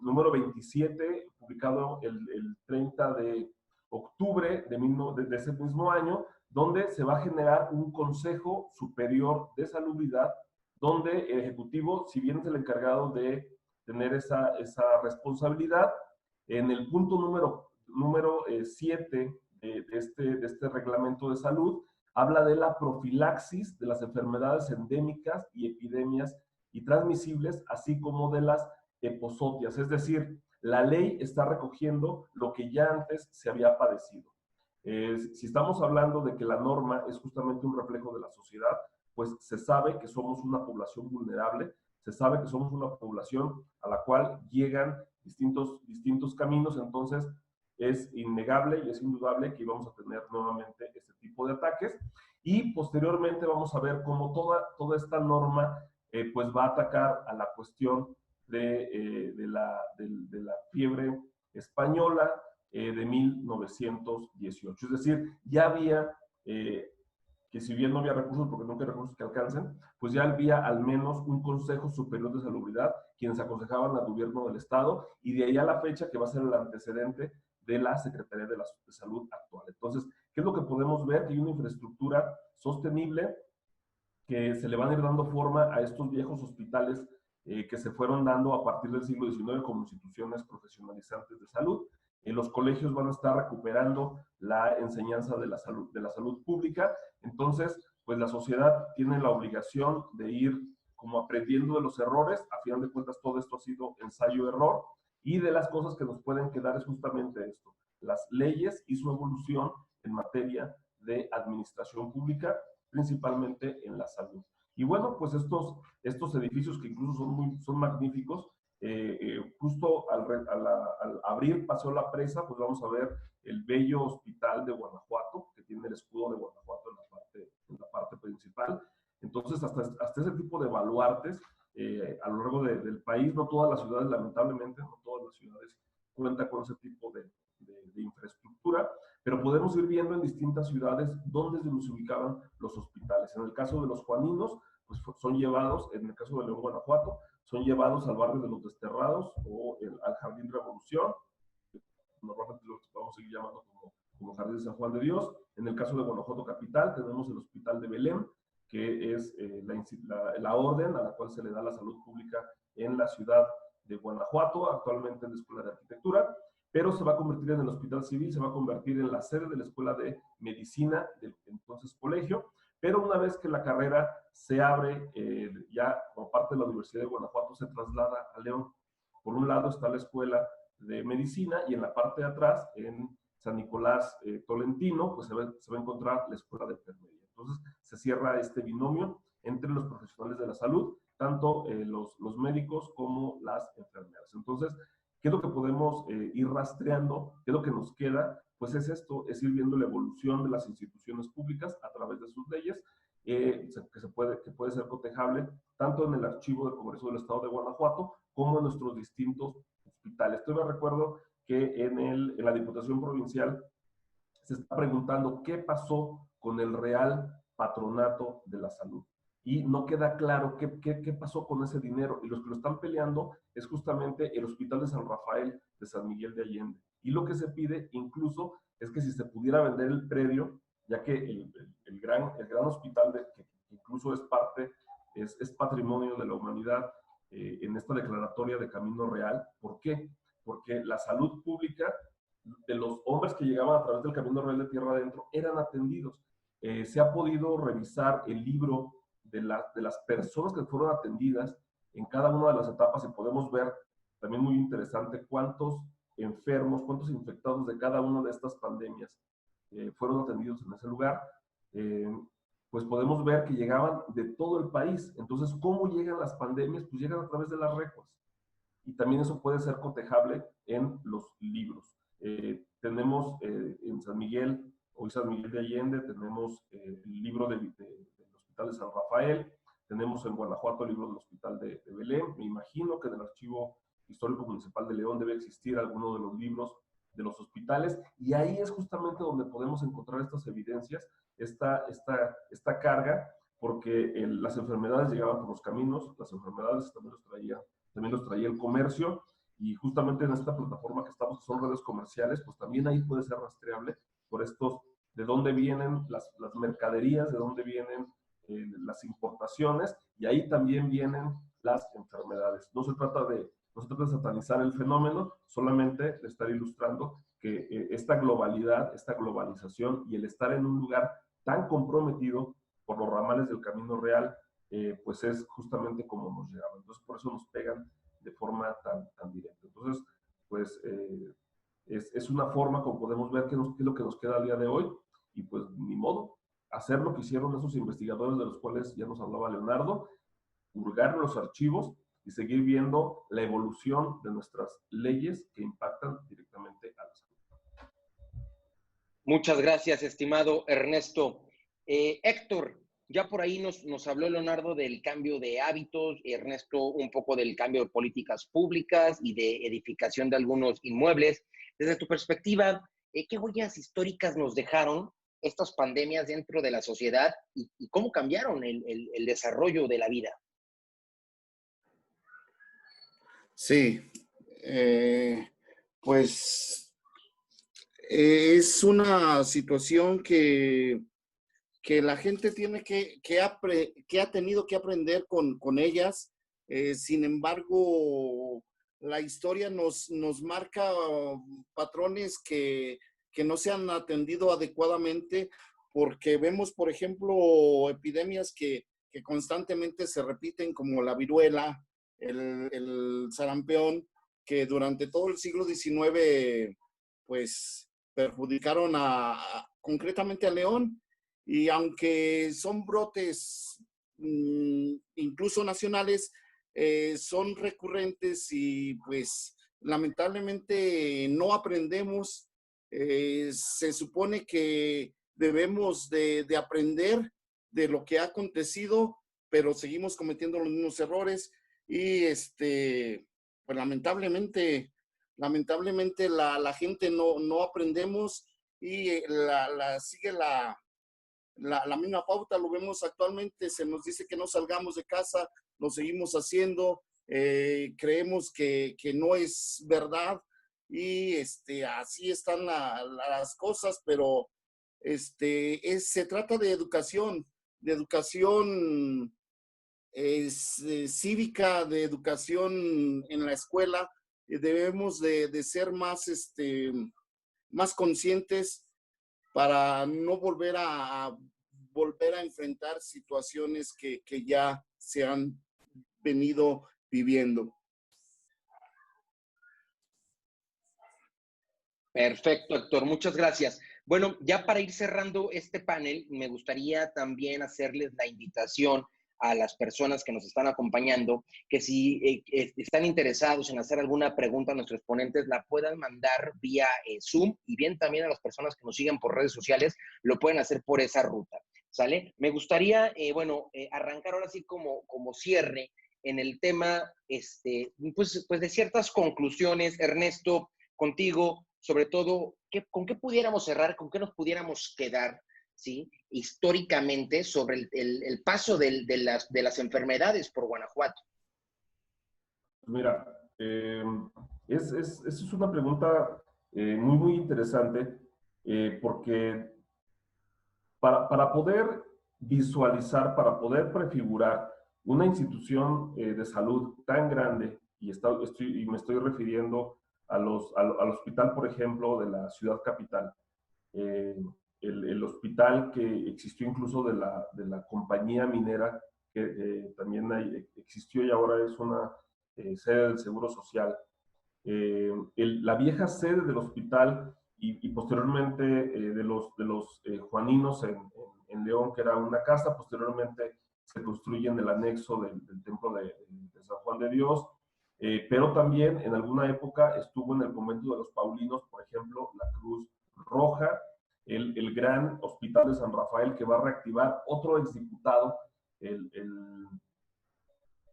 número 27, publicado el 30 de octubre de ese mismo año, donde se va a generar un Consejo Superior de Salubridad, donde el Ejecutivo, si bien es el encargado de tener esa responsabilidad, en el punto número 7 de este reglamento de salud, habla de la profilaxis de las enfermedades endémicas y epidemias y transmisibles, así como de las epozotias. Es decir, la ley está recogiendo lo que ya antes se había padecido. Si estamos hablando de que la norma es justamente un reflejo de la sociedad, pues se sabe que somos una población vulnerable, se sabe que somos una población a la cual llegan distintos caminos, entonces es innegable y es indudable que íbamos a tener nuevamente este tipo de ataques. Y posteriormente vamos a ver cómo toda esta norma pues va a atacar a la cuestión de la fiebre española de 1918. Es decir, ya había, que si bien no había recursos, porque nunca hay recursos que alcancen, pues ya había al menos un Consejo Superior de Salubridad, quienes aconsejaban al gobierno del Estado, y de ahí a la fecha que va a ser el antecedente de la Secretaría de Salud actual. Entonces, ¿qué es lo que podemos ver? Que hay una infraestructura sostenible, que se le van a ir dando forma a estos viejos hospitales que se fueron dando a partir del siglo XIX como instituciones profesionalizantes de salud. Los colegios van a estar recuperando la enseñanza de la salud pública. Entonces, pues la sociedad tiene la obligación de ir como aprendiendo de los errores. A final de cuentas, todo esto ha sido ensayo-error. Y de las cosas que nos pueden quedar es justamente esto: las leyes y su evolución en materia de administración pública, principalmente en la salud. Y bueno, pues estos edificios que incluso son magníficos, justo al abrir Paseo La Presa, pues vamos a ver el bello hospital de Guanajuato, que tiene el escudo de Guanajuato en la parte principal. Entonces, hasta ese tipo de baluartes a lo largo del país, no todas las ciudades, lamentablemente, no todas las ciudades cuentan con ese tipo de infraestructura, pero podemos ir viendo en distintas ciudades dónde se ubicaban los hospitales. En el caso de los juaninos, pues son llevados, en el caso de León, Guanajuato, son llevados al barrio de los Desterrados o al Jardín Revolución, normalmente lo podemos seguir llamando como Jardín de San Juan de Dios. En el caso de Guanajuato Capital, tenemos el Hospital de Belén, que es la orden a la cual se le da la salud pública en la ciudad de Guanajuato, actualmente en la Escuela de Arquitectura, pero se va a convertir en el Hospital Civil, se va a convertir en la sede de la Escuela de Medicina del entonces colegio. Pero una vez que la carrera se abre, ya como parte de la Universidad de Guanajuato, se traslada a León. Por un lado está la Escuela de Medicina y en la parte de atrás, en San Nicolás Tolentino, pues se va a encontrar la Escuela de Enfermería. Entonces se cierra este binomio entre los profesionales de la salud, tanto los médicos como las enfermeras. Entonces, ¿qué es lo que podemos ir rastreando? ¿Qué es lo que nos queda? Pues es esto, es ir viendo la evolución de las instituciones públicas a través de sus leyes, que puede ser cotejable tanto en el archivo del Congreso del Estado de Guanajuato como en nuestros distintos hospitales. Todavía recuerdo que en la Diputación Provincial se está preguntando qué pasó con el Real Patronato de la Salud. Y no queda claro qué pasó con ese dinero. Y los que lo están peleando es justamente el Hospital de San Rafael de San Miguel de Allende. Y lo que se pide incluso es que si se pudiera vender el predio ya que el gran hospital, que incluso es parte, es patrimonio de la humanidad en esta declaratoria de Camino Real. ¿Por qué? Porque la salud pública de los hombres que llegaban a través del Camino Real de Tierra Adentro eran atendidos. Se ha podido revisar el libro de las personas que fueron atendidas en cada una de las etapas y podemos ver, también muy interesante, cuántos enfermos, cuántos infectados de cada una de estas pandemias fueron atendidos en ese lugar. Pues podemos ver que llegaban de todo el país. Entonces, ¿cómo llegan las pandemias? Pues llegan a través de las recuas. Y también eso puede ser cotejable en los libros. Tenemos en San Miguel, hoy San Miguel de Allende, tenemos el libro del Hospital de San Rafael, tenemos en Guanajuato el libro del Hospital de Belén. Me imagino que en el Archivo Histórico Municipal de León debe existir alguno de los libros de los hospitales, y ahí es justamente donde podemos encontrar estas evidencias, esta carga, porque las enfermedades llegaban por los caminos, las enfermedades también los traía el comercio, y justamente en esta plataforma que estamos, que son redes comerciales, pues también ahí puede ser rastreable por estos, de dónde vienen las mercaderías, de dónde vienen las importaciones, y ahí también vienen las enfermedades. No se trata de satanizar el fenómeno, solamente de estar ilustrando que esta globalidad, esta globalización y el estar en un lugar tan comprometido por los ramales del Camino Real, pues es justamente como nos llegaban. Entonces, por eso nos pegan de forma tan directa. Entonces, pues es una forma como podemos ver qué es lo que nos queda al día de hoy, y pues ni modo, hacer lo que hicieron esos investigadores de los cuales ya nos hablaba Leonardo, hurgar los archivos y seguir viendo la evolución de nuestras leyes que impactan directamente a la salud. Muchas gracias, estimado Ernesto. Héctor, ya por ahí nos habló Leonardo del cambio de hábitos, Ernesto un poco del cambio de políticas públicas y de edificación de algunos inmuebles. Desde tu perspectiva, ¿qué huellas históricas nos dejaron estas pandemias dentro de la sociedad y cómo cambiaron el desarrollo de la vida? Sí, pues es una situación que la gente tiene que ha tenido que aprender con ellas. Sin embargo, la historia nos marca patrones que no se han atendido adecuadamente, porque vemos, por ejemplo, epidemias que constantemente se repiten, como la viruela, el sarampión, que durante todo el siglo XIX, pues, perjudicaron concretamente a León. Y aunque son brotes incluso nacionales, son recurrentes y pues lamentablemente no aprendemos. Se supone que debemos de aprender de lo que ha acontecido, pero seguimos cometiendo los mismos errores y pues lamentablemente la gente no aprendemos y sigue la misma pauta. Lo vemos actualmente, se nos dice que no salgamos de casa, lo seguimos haciendo, creemos que no es verdad y así están las cosas, pero se trata de educación cívica, de educación en la escuela. Debemos de ser más conscientes para no volver a enfrentar situaciones que ya se han venido viviendo. Perfecto, Héctor, muchas gracias. Bueno, ya para ir cerrando este panel, me gustaría también hacerles la invitación a las personas que nos están acompañando, que si están interesados en hacer alguna pregunta a nuestros ponentes, la puedan mandar vía Zoom, y bien también a las personas que nos siguen por redes sociales, lo pueden hacer por esa ruta, ¿sale? Me gustaría, arrancar ahora sí como cierre en el tema, pues de ciertas conclusiones, Ernesto, contigo, sobre todo, ¿con qué pudiéramos cerrar, con qué nos pudiéramos quedar, ¿sí?, históricamente sobre el paso de las enfermedades por Guanajuato? Mira, esa es una pregunta muy interesante, porque Para poder visualizar, para poder prefigurar una institución de salud tan grande, y me estoy refiriendo al hospital, por ejemplo, de la ciudad capital, eh, el hospital que existió incluso de la compañía minera, que también existió y ahora es una sede del Seguro Social. La vieja sede del hospital y posteriormente de los Juaninos en León, que era una casa, posteriormente se construyen el anexo del templo de San Juan de Dios, pero también en alguna época estuvo en el convento de los Paulinos, por ejemplo, la Cruz Roja, el gran hospital de San Rafael, que va a reactivar otro exdiputado,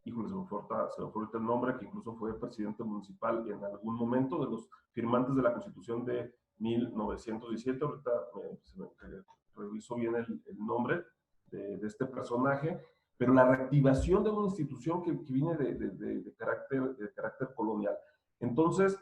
híjole, se me fue ahorita el nombre, que incluso fue presidente municipal en algún momento, de los firmantes de la Constitución de 1917, ahorita reviso bien el nombre de este personaje, pero la reactivación de una institución que viene de carácter colonial. Entonces,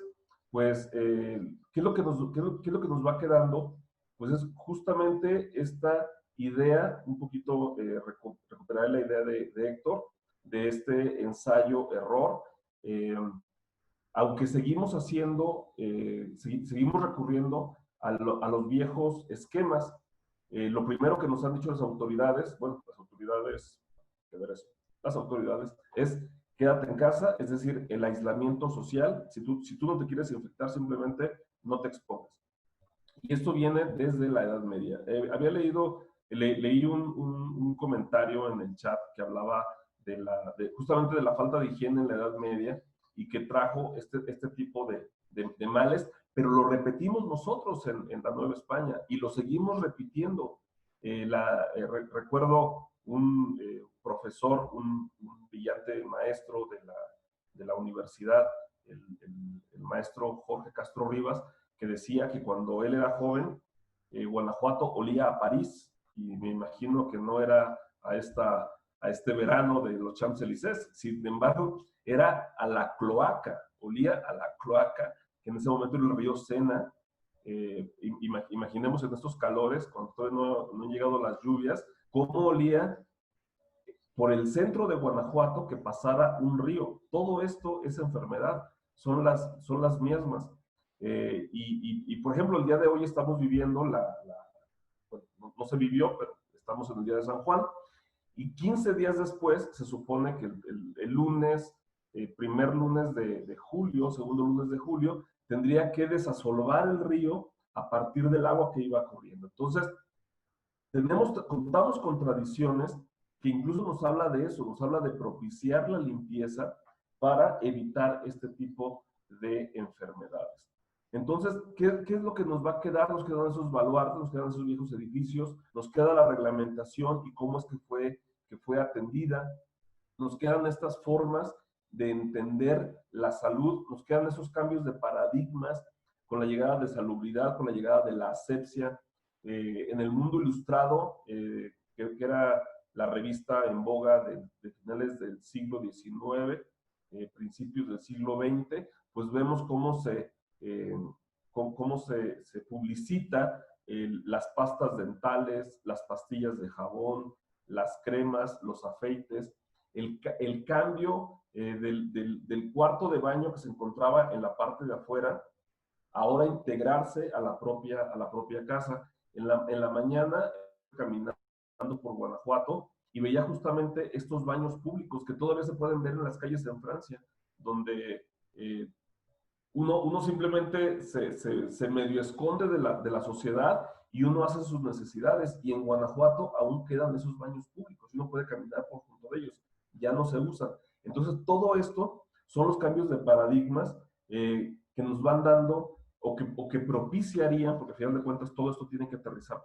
pues, ¿qué es lo que nos va quedando? Pues es justamente esta idea, un poquito recuperar la idea de Héctor, de este ensayo-error, aunque seguimos haciendo, seguimos recurriendo a los viejos esquemas. Lo primero que nos han dicho las autoridades, bueno, las autoridades es quédate en casa, es decir, el aislamiento social. Si tú no te quieres infectar, simplemente no te expongas. Y esto viene desde la Edad Media. Había leí un comentario en el chat que hablaba justamente de la falta de higiene en la Edad Media y que trajo este tipo de males, pero lo repetimos nosotros en la Nueva España y lo seguimos repitiendo. Recuerdo un profesor, un brillante maestro de la universidad, el maestro Jorge Castro Rivas, que decía que cuando él era joven, Guanajuato olía a París, y me imagino que no era a este verano de los Champs-Élysées, sin embargo, era a la cloaca, olía a la cloaca, que en ese momento era el río Sena. Imaginemos en estos calores, cuando todavía no han llegado las lluvias, cómo olía por el centro de Guanajuato que pasara un río. Todo esto es enfermedad, son las mismas. Por ejemplo, el día de hoy estamos viviendo bueno, no se vivió, pero estamos en el día de San Juan, y 15 días después se supone que el lunes, primer lunes de julio, segundo lunes de julio, tendría que desasolvar el río a partir del agua que iba corriendo. Entonces, contamos con tradiciones que incluso nos habla de eso, nos habla de propiciar la limpieza para evitar este tipo de enfermedades. Entonces, ¿qué es lo que nos va a quedar? Nos quedan esos baluartes, nos quedan esos viejos edificios, nos queda la reglamentación y cómo es que fue atendida, nos quedan estas formas de entender la salud, nos quedan esos cambios de paradigmas con la llegada de salubridad, con la llegada de la asepsia. En el Mundo Ilustrado, que era la revista en boga de finales del siglo XIX, principios del siglo XX, pues vemos cómo se publicita las pastas dentales, las pastillas de jabón, las cremas, los afeites, el cambio del cuarto de baño que se encontraba en la parte de afuera, ahora integrarse a la propia casa. En la mañana, caminando por Guanajuato, y veía justamente estos baños públicos que todavía se pueden ver en las calles en Francia, donde uno simplemente se medio esconde de la sociedad y uno hace sus necesidades, y en Guanajuato aún quedan esos baños públicos y uno puede caminar por junto de ellos, ya no se usan. Entonces, todo esto son los cambios de paradigmas que nos van dando o que propiciarían, porque al final de cuentas todo esto tiene que aterrizar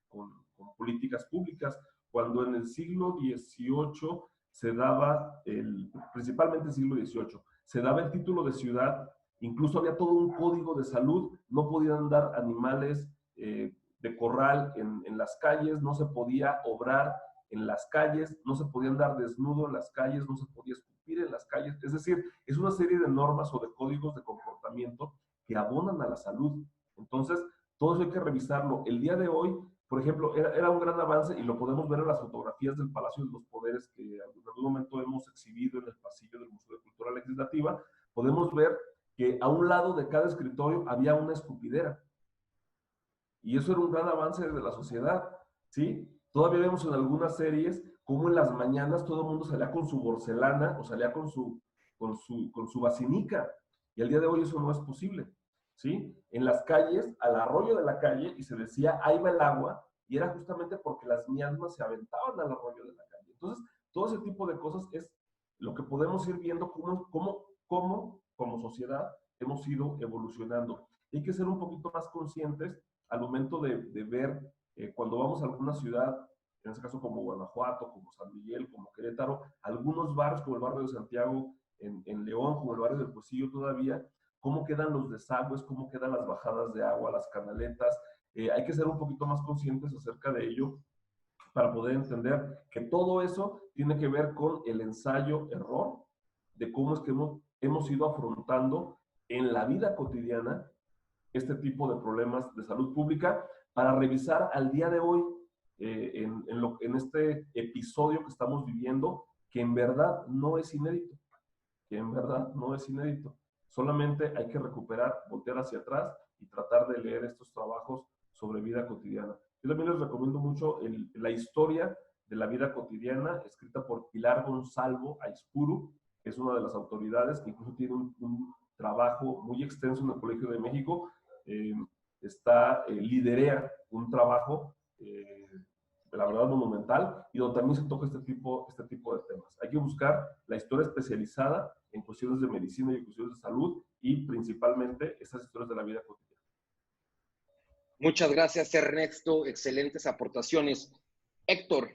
con políticas públicas. Cuando en el siglo XVIII se daba, principalmente el siglo XVIII, se daba el título de ciudad, incluso había todo un código de salud, no podían andar animales de corral en las calles, no se podía obrar en las calles, no se podía andar desnudo en las calles, no se podía escupir en las calles. Es decir, es una serie de normas o de códigos de comportamiento que abonan a la salud. Entonces, todo eso hay que revisarlo. El día de hoy, Por ejemplo, era un gran avance y lo podemos ver en las fotografías del Palacio de los Poderes que en algún momento hemos exhibido en el pasillo del Museo de Cultura Legislativa. Podemos ver que a un lado de cada escritorio había una escupidera. Y eso era un gran avance de la sociedad, ¿sí? Todavía vemos en algunas series cómo en las mañanas todo el mundo salía con su porcelana o salía con su vacinica. Y al día de hoy eso no es posible, ¿sí? En las calles, al arroyo de la calle, y se decía, ahí va el agua, y era justamente porque las miasmas se aventaban al arroyo de la calle. Entonces, todo ese tipo de cosas es lo que podemos ir viendo cómo como sociedad hemos ido evolucionando. Hay que ser un poquito más conscientes al momento de ver cuando vamos a alguna ciudad, en este caso como Guanajuato, como San Miguel, como Querétaro, algunos barrios como el barrio de Santiago, en León, como el barrio del Pocillo todavía, cómo quedan los desagües, cómo quedan las bajadas de agua, las canaletas. Hay que ser un poquito más conscientes acerca de ello para poder entender que todo eso tiene que ver con el ensayo-error de cómo es que hemos ido afrontando en la vida cotidiana este tipo de problemas de salud pública para revisar al día de hoy en este episodio que estamos viviendo, que en verdad no es inédito, que en verdad no es inédito. Solamente hay que recuperar, voltear hacia atrás y tratar de leer estos trabajos sobre vida cotidiana. Yo también les recomiendo mucho la historia de la vida cotidiana, escrita por Pilar Gonzalo Aispuru, que es una de las autoridades, que incluso tiene un trabajo muy extenso en el Colegio de México. Liderea un trabajo, la verdad, monumental, y donde también se toca este tipo de temas. Hay que buscar la historia especializada en cuestiones de medicina y en cuestiones de salud, y principalmente estas historias de la vida cotidiana. Muchas gracias, Ernesto. Excelentes aportaciones. Héctor,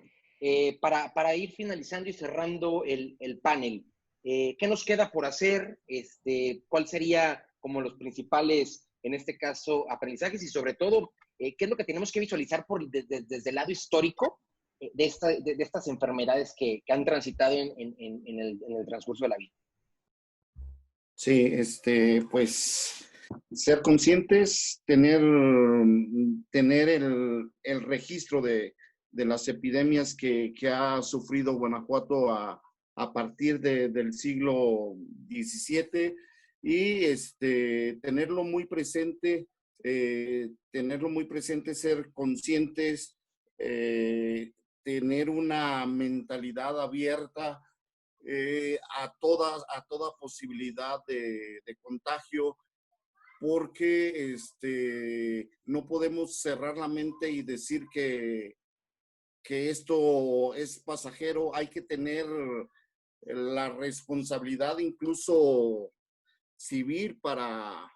para ir finalizando y cerrando el panel, ¿qué nos queda por hacer? ¿Cuál sería como los principales, en este caso, aprendizajes? Y sobre todo, ¿qué es lo que tenemos que visualizar desde el lado histórico de estas enfermedades que han transitado en el transcurso de la vida? Sí, pues ser conscientes, tener el registro de las epidemias que ha sufrido Guanajuato a partir del siglo XVII, y tenerlo muy presente, ser conscientes, tener una mentalidad abierta a toda posibilidad de contagio, porque no podemos cerrar la mente y decir que esto es pasajero. Hay que tener la responsabilidad incluso civil para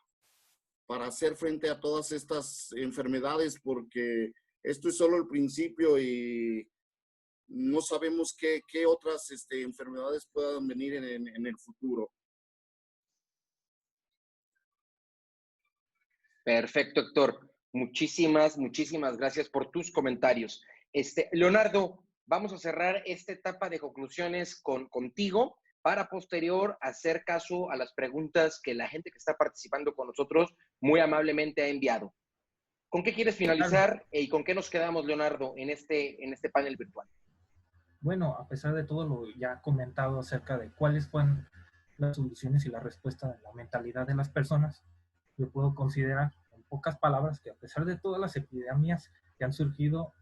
hacer frente a todas estas enfermedades, porque esto es solo el principio y no sabemos qué otras enfermedades puedan venir en el futuro. Perfecto, Héctor. Muchísimas gracias por tus comentarios. Leonardo, vamos a cerrar esta etapa de conclusiones contigo para posterior hacer caso a las preguntas que la gente que está participando con nosotros muy amablemente ha enviado. ¿Con qué quieres finalizar y con qué nos quedamos, Leonardo, en este panel virtual? Bueno, a pesar de todo lo ya comentado acerca de cuáles fueron las soluciones y la respuesta de la mentalidad de las personas, yo puedo considerar en pocas palabras que a pesar de todas las epidemias que han surgido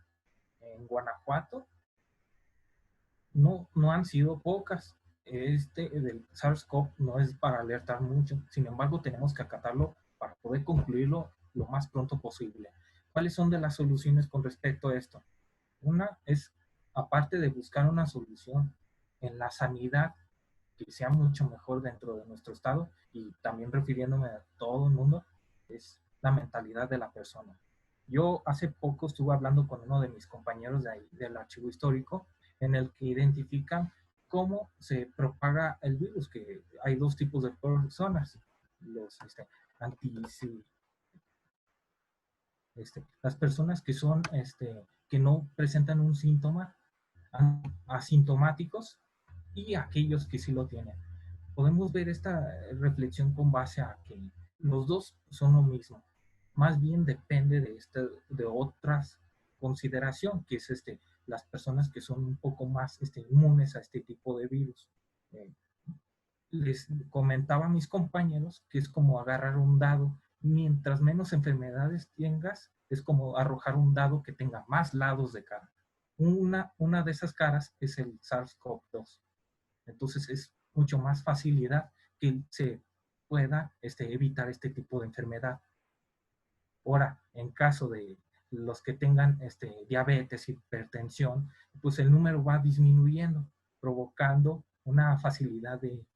en Guanajuato, no han sido pocas. Del SARS-CoV no es para alertar mucho, sin embargo tenemos que acatarlo para poder concluirlo lo más pronto posible. ¿Cuáles son de las soluciones con respecto a esto? Una es, aparte de buscar una solución en la sanidad que sea mucho mejor dentro de nuestro estado, y también refiriéndome a todo el mundo, es la mentalidad de la persona. Yo hace poco estuve hablando con uno de mis compañeros de ahí, del archivo histórico, en el que identifican cómo se propaga el virus, que hay dos tipos de personas, los las personas que son que no presentan un síntoma, asintomáticos, y aquellos que sí lo tienen. Podemos ver esta reflexión con base a que los dos son lo mismo. Más bien depende de otras consideración, que es las personas que son un poco más inmunes a este tipo de virus. Les comentaba a mis compañeros que es como agarrar un dado. Mientras menos enfermedades tengas, es como arrojar un dado que tenga más lados de cara. Una de esas caras es el SARS-CoV-2. Entonces es mucho más facilidad que se pueda evitar este tipo de enfermedad. Ahora, en caso de los que tengan diabetes, hipertensión, pues el número va disminuyendo, provocando una facilidad de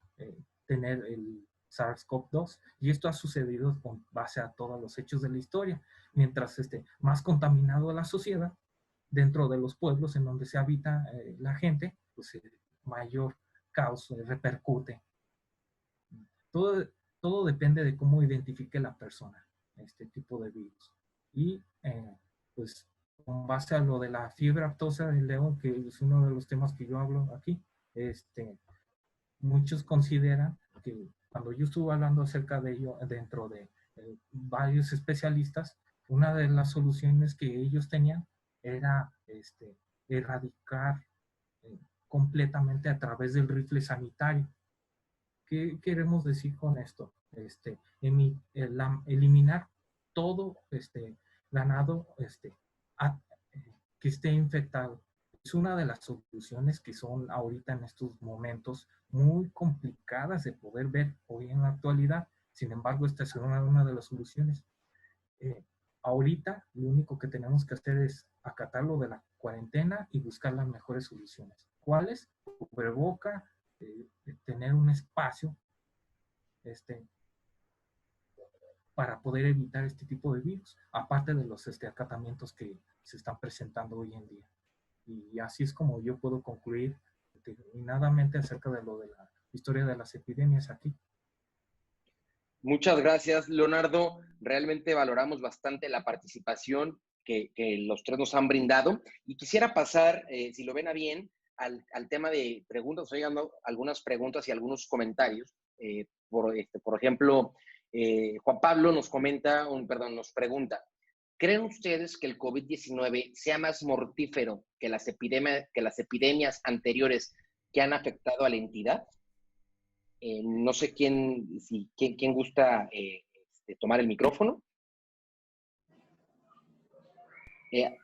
tener el SARS-CoV-2. Y esto ha sucedido con base a todos los hechos de la historia. Mientras más contaminado la sociedad, dentro de los pueblos en donde se habita la gente, pues mayor caos repercute. Todo depende de cómo identifique la persona este tipo de virus. Y pues con base a lo de la fiebre aftosa del león, que es uno de los temas que yo hablo aquí, muchos consideran que cuando yo estuve hablando acerca de ello dentro de varios especialistas, una de las soluciones que ellos tenían era erradicar completamente a través del rifle sanitario. ¿Qué queremos decir con esto? Eliminar todo ganado que esté infectado. Es una de las soluciones que son ahorita en estos momentos muy complicadas de poder ver hoy en la actualidad. Sin embargo, esta es una de las soluciones. Ahorita lo único que tenemos que hacer es acatar lo de la cuarentena y buscar las mejores soluciones. ¿Cuáles? Cubreboca, tener un espacio para poder evitar este tipo de virus, aparte de los acatamientos que se están presentando hoy en día. Y así es como yo puedo concluir determinadamente acerca de lo de la historia de las epidemias aquí. Muchas gracias, Leonardo. Realmente valoramos bastante la participación que los tres nos han brindado. Y quisiera pasar, si lo ven a bien, al tema de preguntas. Estoy llegando algunas preguntas y algunos comentarios. Por ejemplo, Juan Pablo nos pregunta, ¿creen ustedes que el COVID-19 sea más mortífero que las epidemias anteriores que han afectado a la entidad? No sé quién gusta tomar el micrófono.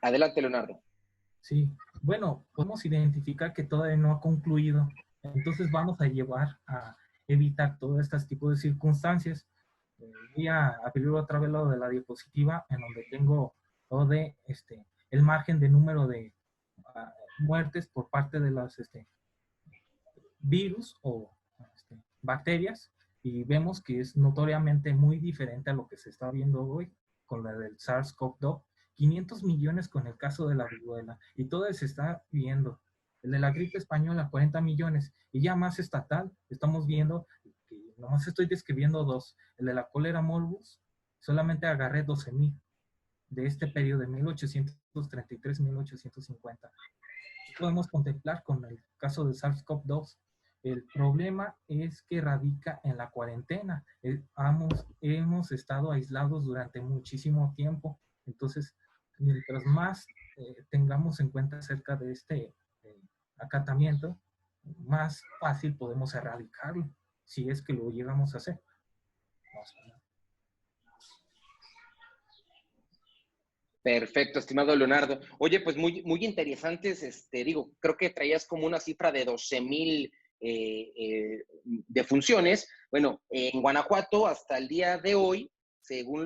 Adelante, Leonardo. Sí, bueno, podemos identificar que todavía no ha concluido. Entonces vamos a llevar a evitar todo este tipo de circunstancias. Voy a abrir otra vez lo de la diapositiva en donde tengo todo de el margen de número de muertes por parte de los virus o bacterias, y vemos que es notoriamente muy diferente a lo que se está viendo hoy con la del SARS-CoV-2. 500 millones con el caso de la viruela, y todo se está viendo. El de la gripe española, 40 millones, y ya más estatal, estamos viendo que nomás estoy describiendo dos. El de la cólera morbus, solamente agarré 12,000 de este periodo de 1833-1850. Podemos contemplar con el caso de SARS-CoV-2. El problema es que radica en la cuarentena. Hemos estado aislados durante muchísimo tiempo. Entonces, mientras más tengamos en cuenta acerca de este acatamiento, más fácil podemos erradicarlo, si es que lo llegamos a hacer. Perfecto, estimado Leonardo. Oye, pues muy, muy interesantes, creo que traías como una cifra de 12,000 defunciones. Bueno, en Guanajuato hasta el día de hoy,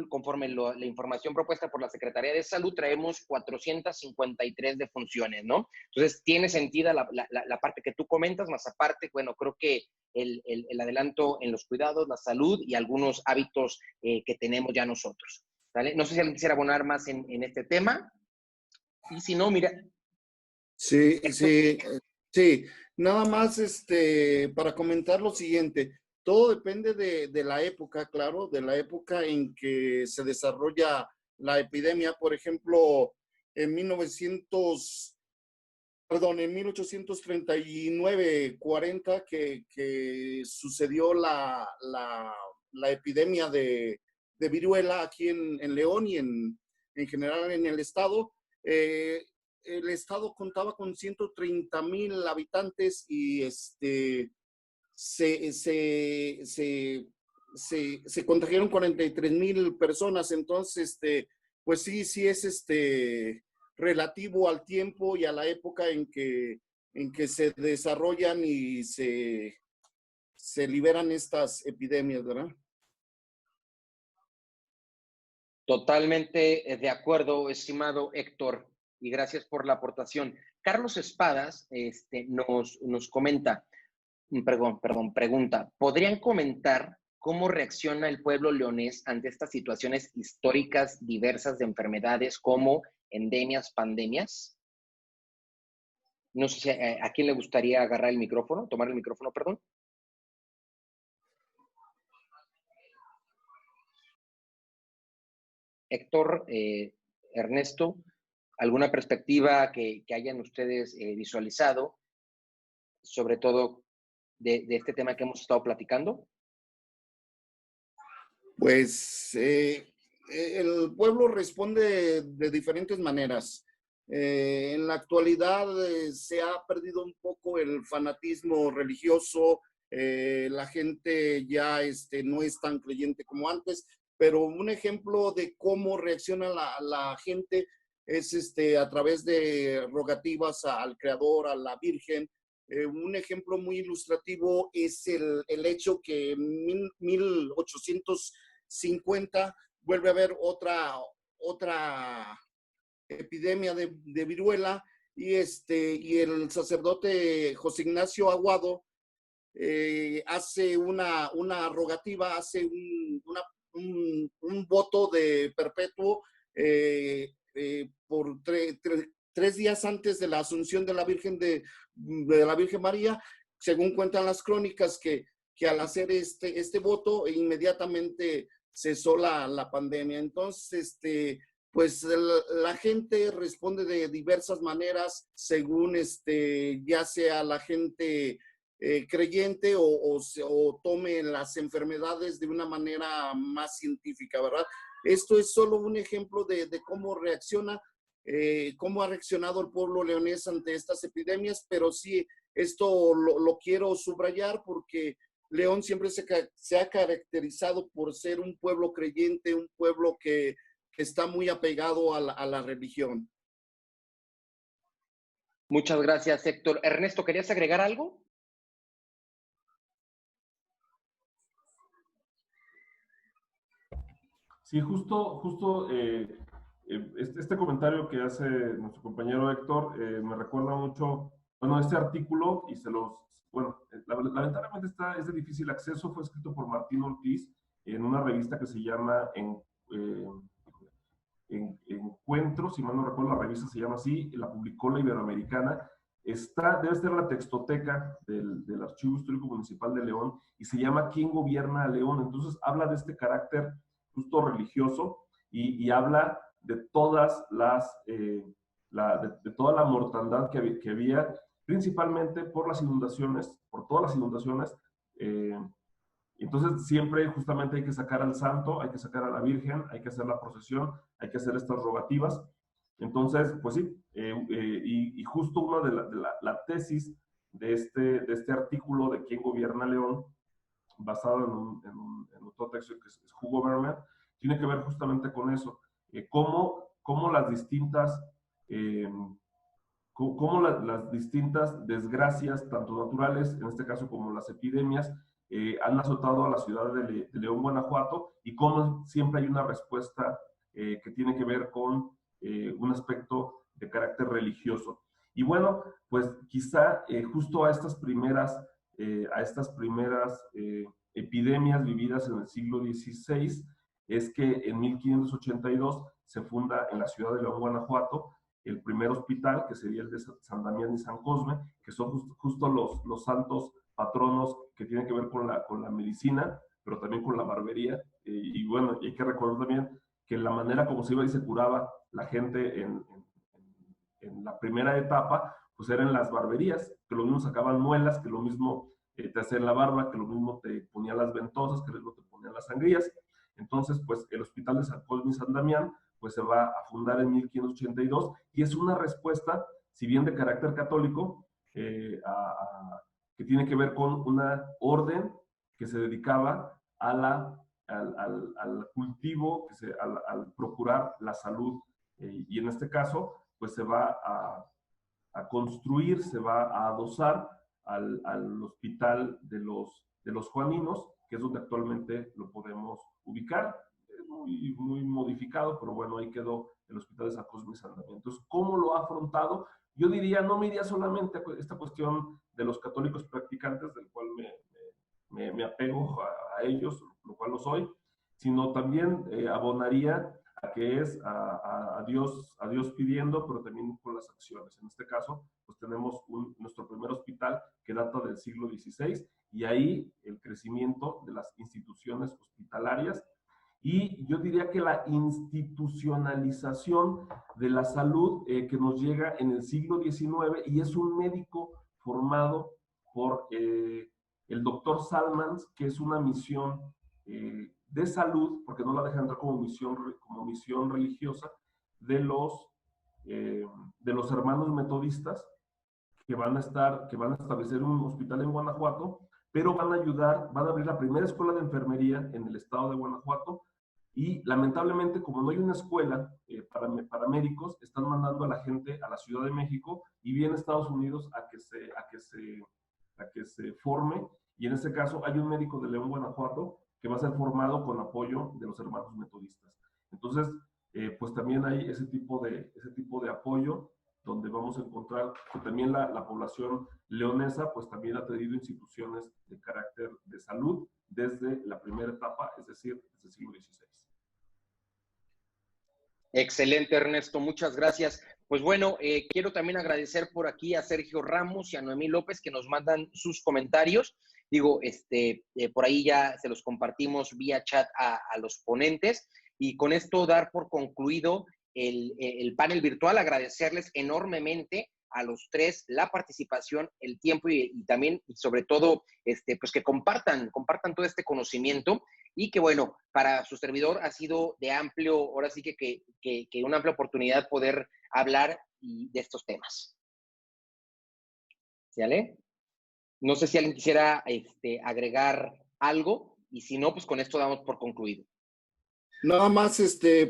conforme la información propuesta por la Secretaría de Salud, traemos 453 defunciones, ¿no? Entonces, tiene sentido la parte que tú comentas, más aparte, bueno, creo que el adelanto en los cuidados, la salud y algunos hábitos que tenemos ya nosotros. ¿Vale? No sé si alguien quisiera abonar más en este tema. Y si no, mira. Sí. Nada más para comentar lo siguiente. Todo depende de la época, claro, de la época en que se desarrolla la epidemia. Por ejemplo, en 1839-40, que sucedió la epidemia de viruela aquí en León y en general en el estado. el estado contaba con 130,000 habitantes y se contagiaron 43,000 personas. Entonces, pues sí es relativo al tiempo y a la época en que se desarrollan y se liberan estas epidemias, ¿verdad? Totalmente de acuerdo, estimado Héctor, y gracias por la aportación. Carlos Espadas nos comenta, pregunta, ¿podrían comentar cómo reacciona el pueblo leonés ante estas situaciones históricas diversas de enfermedades como endemias, pandemias? No sé si a quién le gustaría agarrar el micrófono, tomar el micrófono, perdón. Héctor, Ernesto, ¿alguna perspectiva que hayan ustedes visualizado, sobre todo de este tema que hemos estado platicando? Pues el pueblo responde de diferentes maneras. En la actualidad se ha perdido un poco el fanatismo religioso, la gente ya no es tan creyente como antes, pero un ejemplo de cómo reacciona la gente es a través de rogativas al Creador, a la Virgen. Un ejemplo muy ilustrativo es el hecho que en 1850 vuelve a haber otra epidemia de viruela y el sacerdote José Ignacio Aguado hace una rogativa, hace un voto de perpetuo por 3 días antes de la asunción de la Virgen de la Virgen María, según cuentan las crónicas, que al hacer este voto inmediatamente cesó la pandemia. Entonces, pues la gente responde de diversas maneras según ya sea la gente creyente o tome las enfermedades de una manera más científica, ¿verdad? Esto es solo un ejemplo de cómo reacciona, cómo ha reaccionado el pueblo leonés ante estas epidemias, pero sí, esto lo quiero subrayar porque León siempre se ha caracterizado por ser un pueblo creyente, un pueblo que está muy apegado a la religión. Muchas gracias, Héctor. Ernesto, ¿querías agregar algo? Sí, justo este comentario que hace nuestro compañero Héctor me recuerda mucho, bueno, este artículo y lamentablemente es de difícil acceso, fue escrito por Martín Ortiz en una revista que se llama Encuentro, si mal no recuerdo, la revista se llama así, la publicó la Iberoamericana, debe estar en la textoteca del Archivo Histórico Municipal de León y se llama ¿Quién gobierna a León? Entonces habla de este carácter justo religioso y habla de todas de toda la mortandad que había, principalmente por las inundaciones, por todas las inundaciones. Entonces siempre justamente hay que sacar al santo, hay que sacar a la Virgen, hay que hacer la procesión, hay que hacer estas rogativas. Entonces, pues sí, y justo una de la tesis de este artículo de ¿Quién gobierna León?, basado en otro texto que es Who Government, tiene que ver justamente con eso, cómo las distintas las distintas desgracias, tanto naturales, en este caso como las epidemias, han azotado a la ciudad de León, Guanajuato, y cómo siempre hay una respuesta que tiene que ver con un aspecto de carácter religioso. Y bueno, pues quizá justo a estas primeras epidemias vividas en el siglo XVI, es que en 1582 se funda en la ciudad de León, Guanajuato, el primer hospital, que sería el de San Damián y San Cosme, que son justo los santos patronos que tienen que ver con la medicina, pero también con la barbería. Y bueno, hay que recordar también que la manera como se iba y se curaba la gente en la primera etapa, pues eran las barberías, que lo mismo sacaban muelas, que lo mismo te hacían la barba, que lo mismo te ponían las ventosas, que lo mismo te ponían las sangrías. Entonces, pues el hospital de San Cosme y San Damián pues se va a fundar en 1582 y es una respuesta, si bien de carácter católico, que tiene que ver con una orden que se dedicaba al cultivo, al procurar la salud. Y en este caso, pues se va a construir, se va a adosar al hospital de los Juaninos, que es donde actualmente lo podemos ubicar. Es muy modificado, pero bueno, ahí quedó el hospital de San Cosme y San Damián. Entonces, ¿cómo lo ha afrontado? Yo diría, no me iría solamente a esta cuestión de los católicos practicantes, del cual me apego a ellos, lo cual lo soy, sino también abonaría a que es a Dios pidiendo, pero también con las acciones. En este caso, pues tenemos nuestro primer hospital que data del siglo XVI, y ahí el crecimiento de las instituciones hospitalarias, y yo diría que la institucionalización de la salud que nos llega en el siglo XIX, y es un médico formado por el doctor Salmans, que es una misión de salud, porque no la dejan entrar como misión religiosa, de los hermanos metodistas, que van a establecer un hospital en Guanajuato, pero van a abrir la primera escuela de enfermería en el estado de Guanajuato, y lamentablemente, como no hay una escuela para médicos, están mandando a la gente a la Ciudad de México y viene a Estados Unidos a que se forme, y en este caso hay un médico de León, Guanajuato, que va a ser formado con apoyo de los hermanos metodistas. Entonces, pues también hay ese tipo de apoyo, donde vamos a encontrar que también la población leonesa, pues también ha tenido instituciones de carácter de salud desde la primera etapa, es decir, desde el siglo XVI. Excelente, Ernesto, muchas gracias. Pues bueno, quiero también agradecer por aquí a Sergio Ramos y a Noemí López, que nos mandan sus comentarios. Digo, por ahí ya se los compartimos vía chat a los ponentes, y con esto dar por concluido el panel virtual. Agradecerles enormemente a los tres la participación, el tiempo y también, y sobre todo, pues que compartan todo este conocimiento, y que bueno, para su servidor ha sido de amplio, ahora sí que una amplia oportunidad poder hablar de estos temas. ¿Sale? No sé si alguien quisiera agregar algo, y si no, pues con esto damos por concluido. Nada más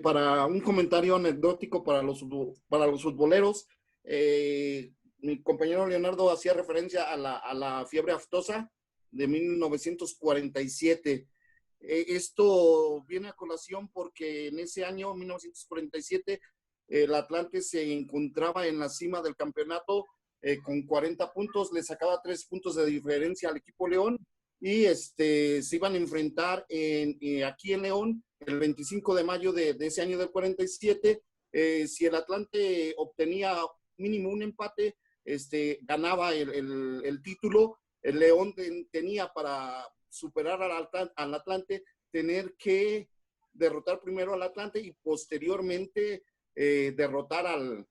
para un comentario anecdótico para los futboleros. Mi compañero Leonardo hacía referencia a la fiebre aftosa de 1947. Esto viene a colación porque en ese año, 1947, el Atlante se encontraba en la cima del campeonato con 40 puntos, le sacaba 3 puntos de diferencia al equipo León, y se iban a enfrentar aquí en León el 25 de mayo de ese año del 47. Si el Atlante obtenía mínimo un empate, ganaba el título. El León tenía, para superar al Atlante, tener que derrotar primero al Atlante y posteriormente derrotar al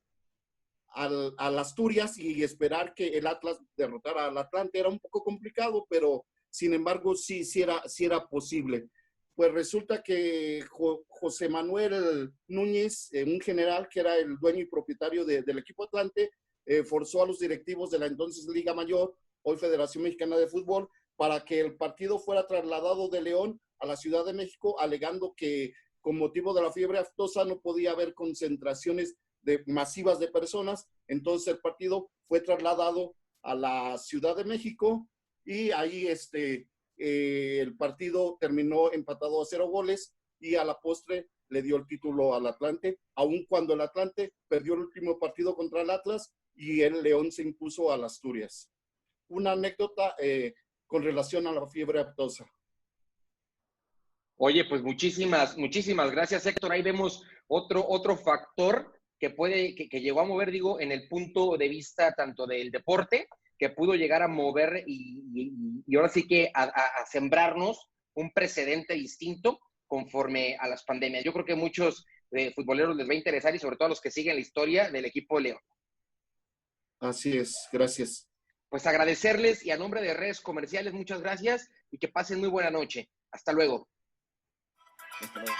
Asturias, y esperar que el Atlas derrotara al Atlante. Era un poco complicado, pero sin embargo sí era posible. Pues resulta que José Manuel Núñez, un general que era el dueño y propietario del equipo Atlante, forzó a los directivos de la entonces Liga Mayor, hoy Federación Mexicana de Fútbol, para que el partido fuera trasladado de León a la Ciudad de México, alegando que con motivo de la fiebre aftosa no podía haber concentraciones masivas de personas. Entonces el partido fue trasladado a la Ciudad de México, y ahí el partido terminó empatado a 0 goles, y a la postre le dio el título al Atlante, aun cuando el Atlante perdió el último partido contra el Atlas y el León se impuso al Asturias. Una anécdota con relación a la fiebre aftosa. Oye, pues muchísimas gracias, Héctor. Ahí vemos otro factor que llegó a mover, digo, en el punto de vista tanto del deporte, que pudo llegar a mover y ahora sí que a sembrarnos un precedente distinto conforme a las pandemias. Yo creo que muchos futboleros les va a interesar, y sobre todo a los que siguen la historia del equipo León. Así es, gracias. Pues agradecerles, y a nombre de Redes Comerciales, muchas gracias, y que pasen muy buena noche. Hasta luego. Hasta luego.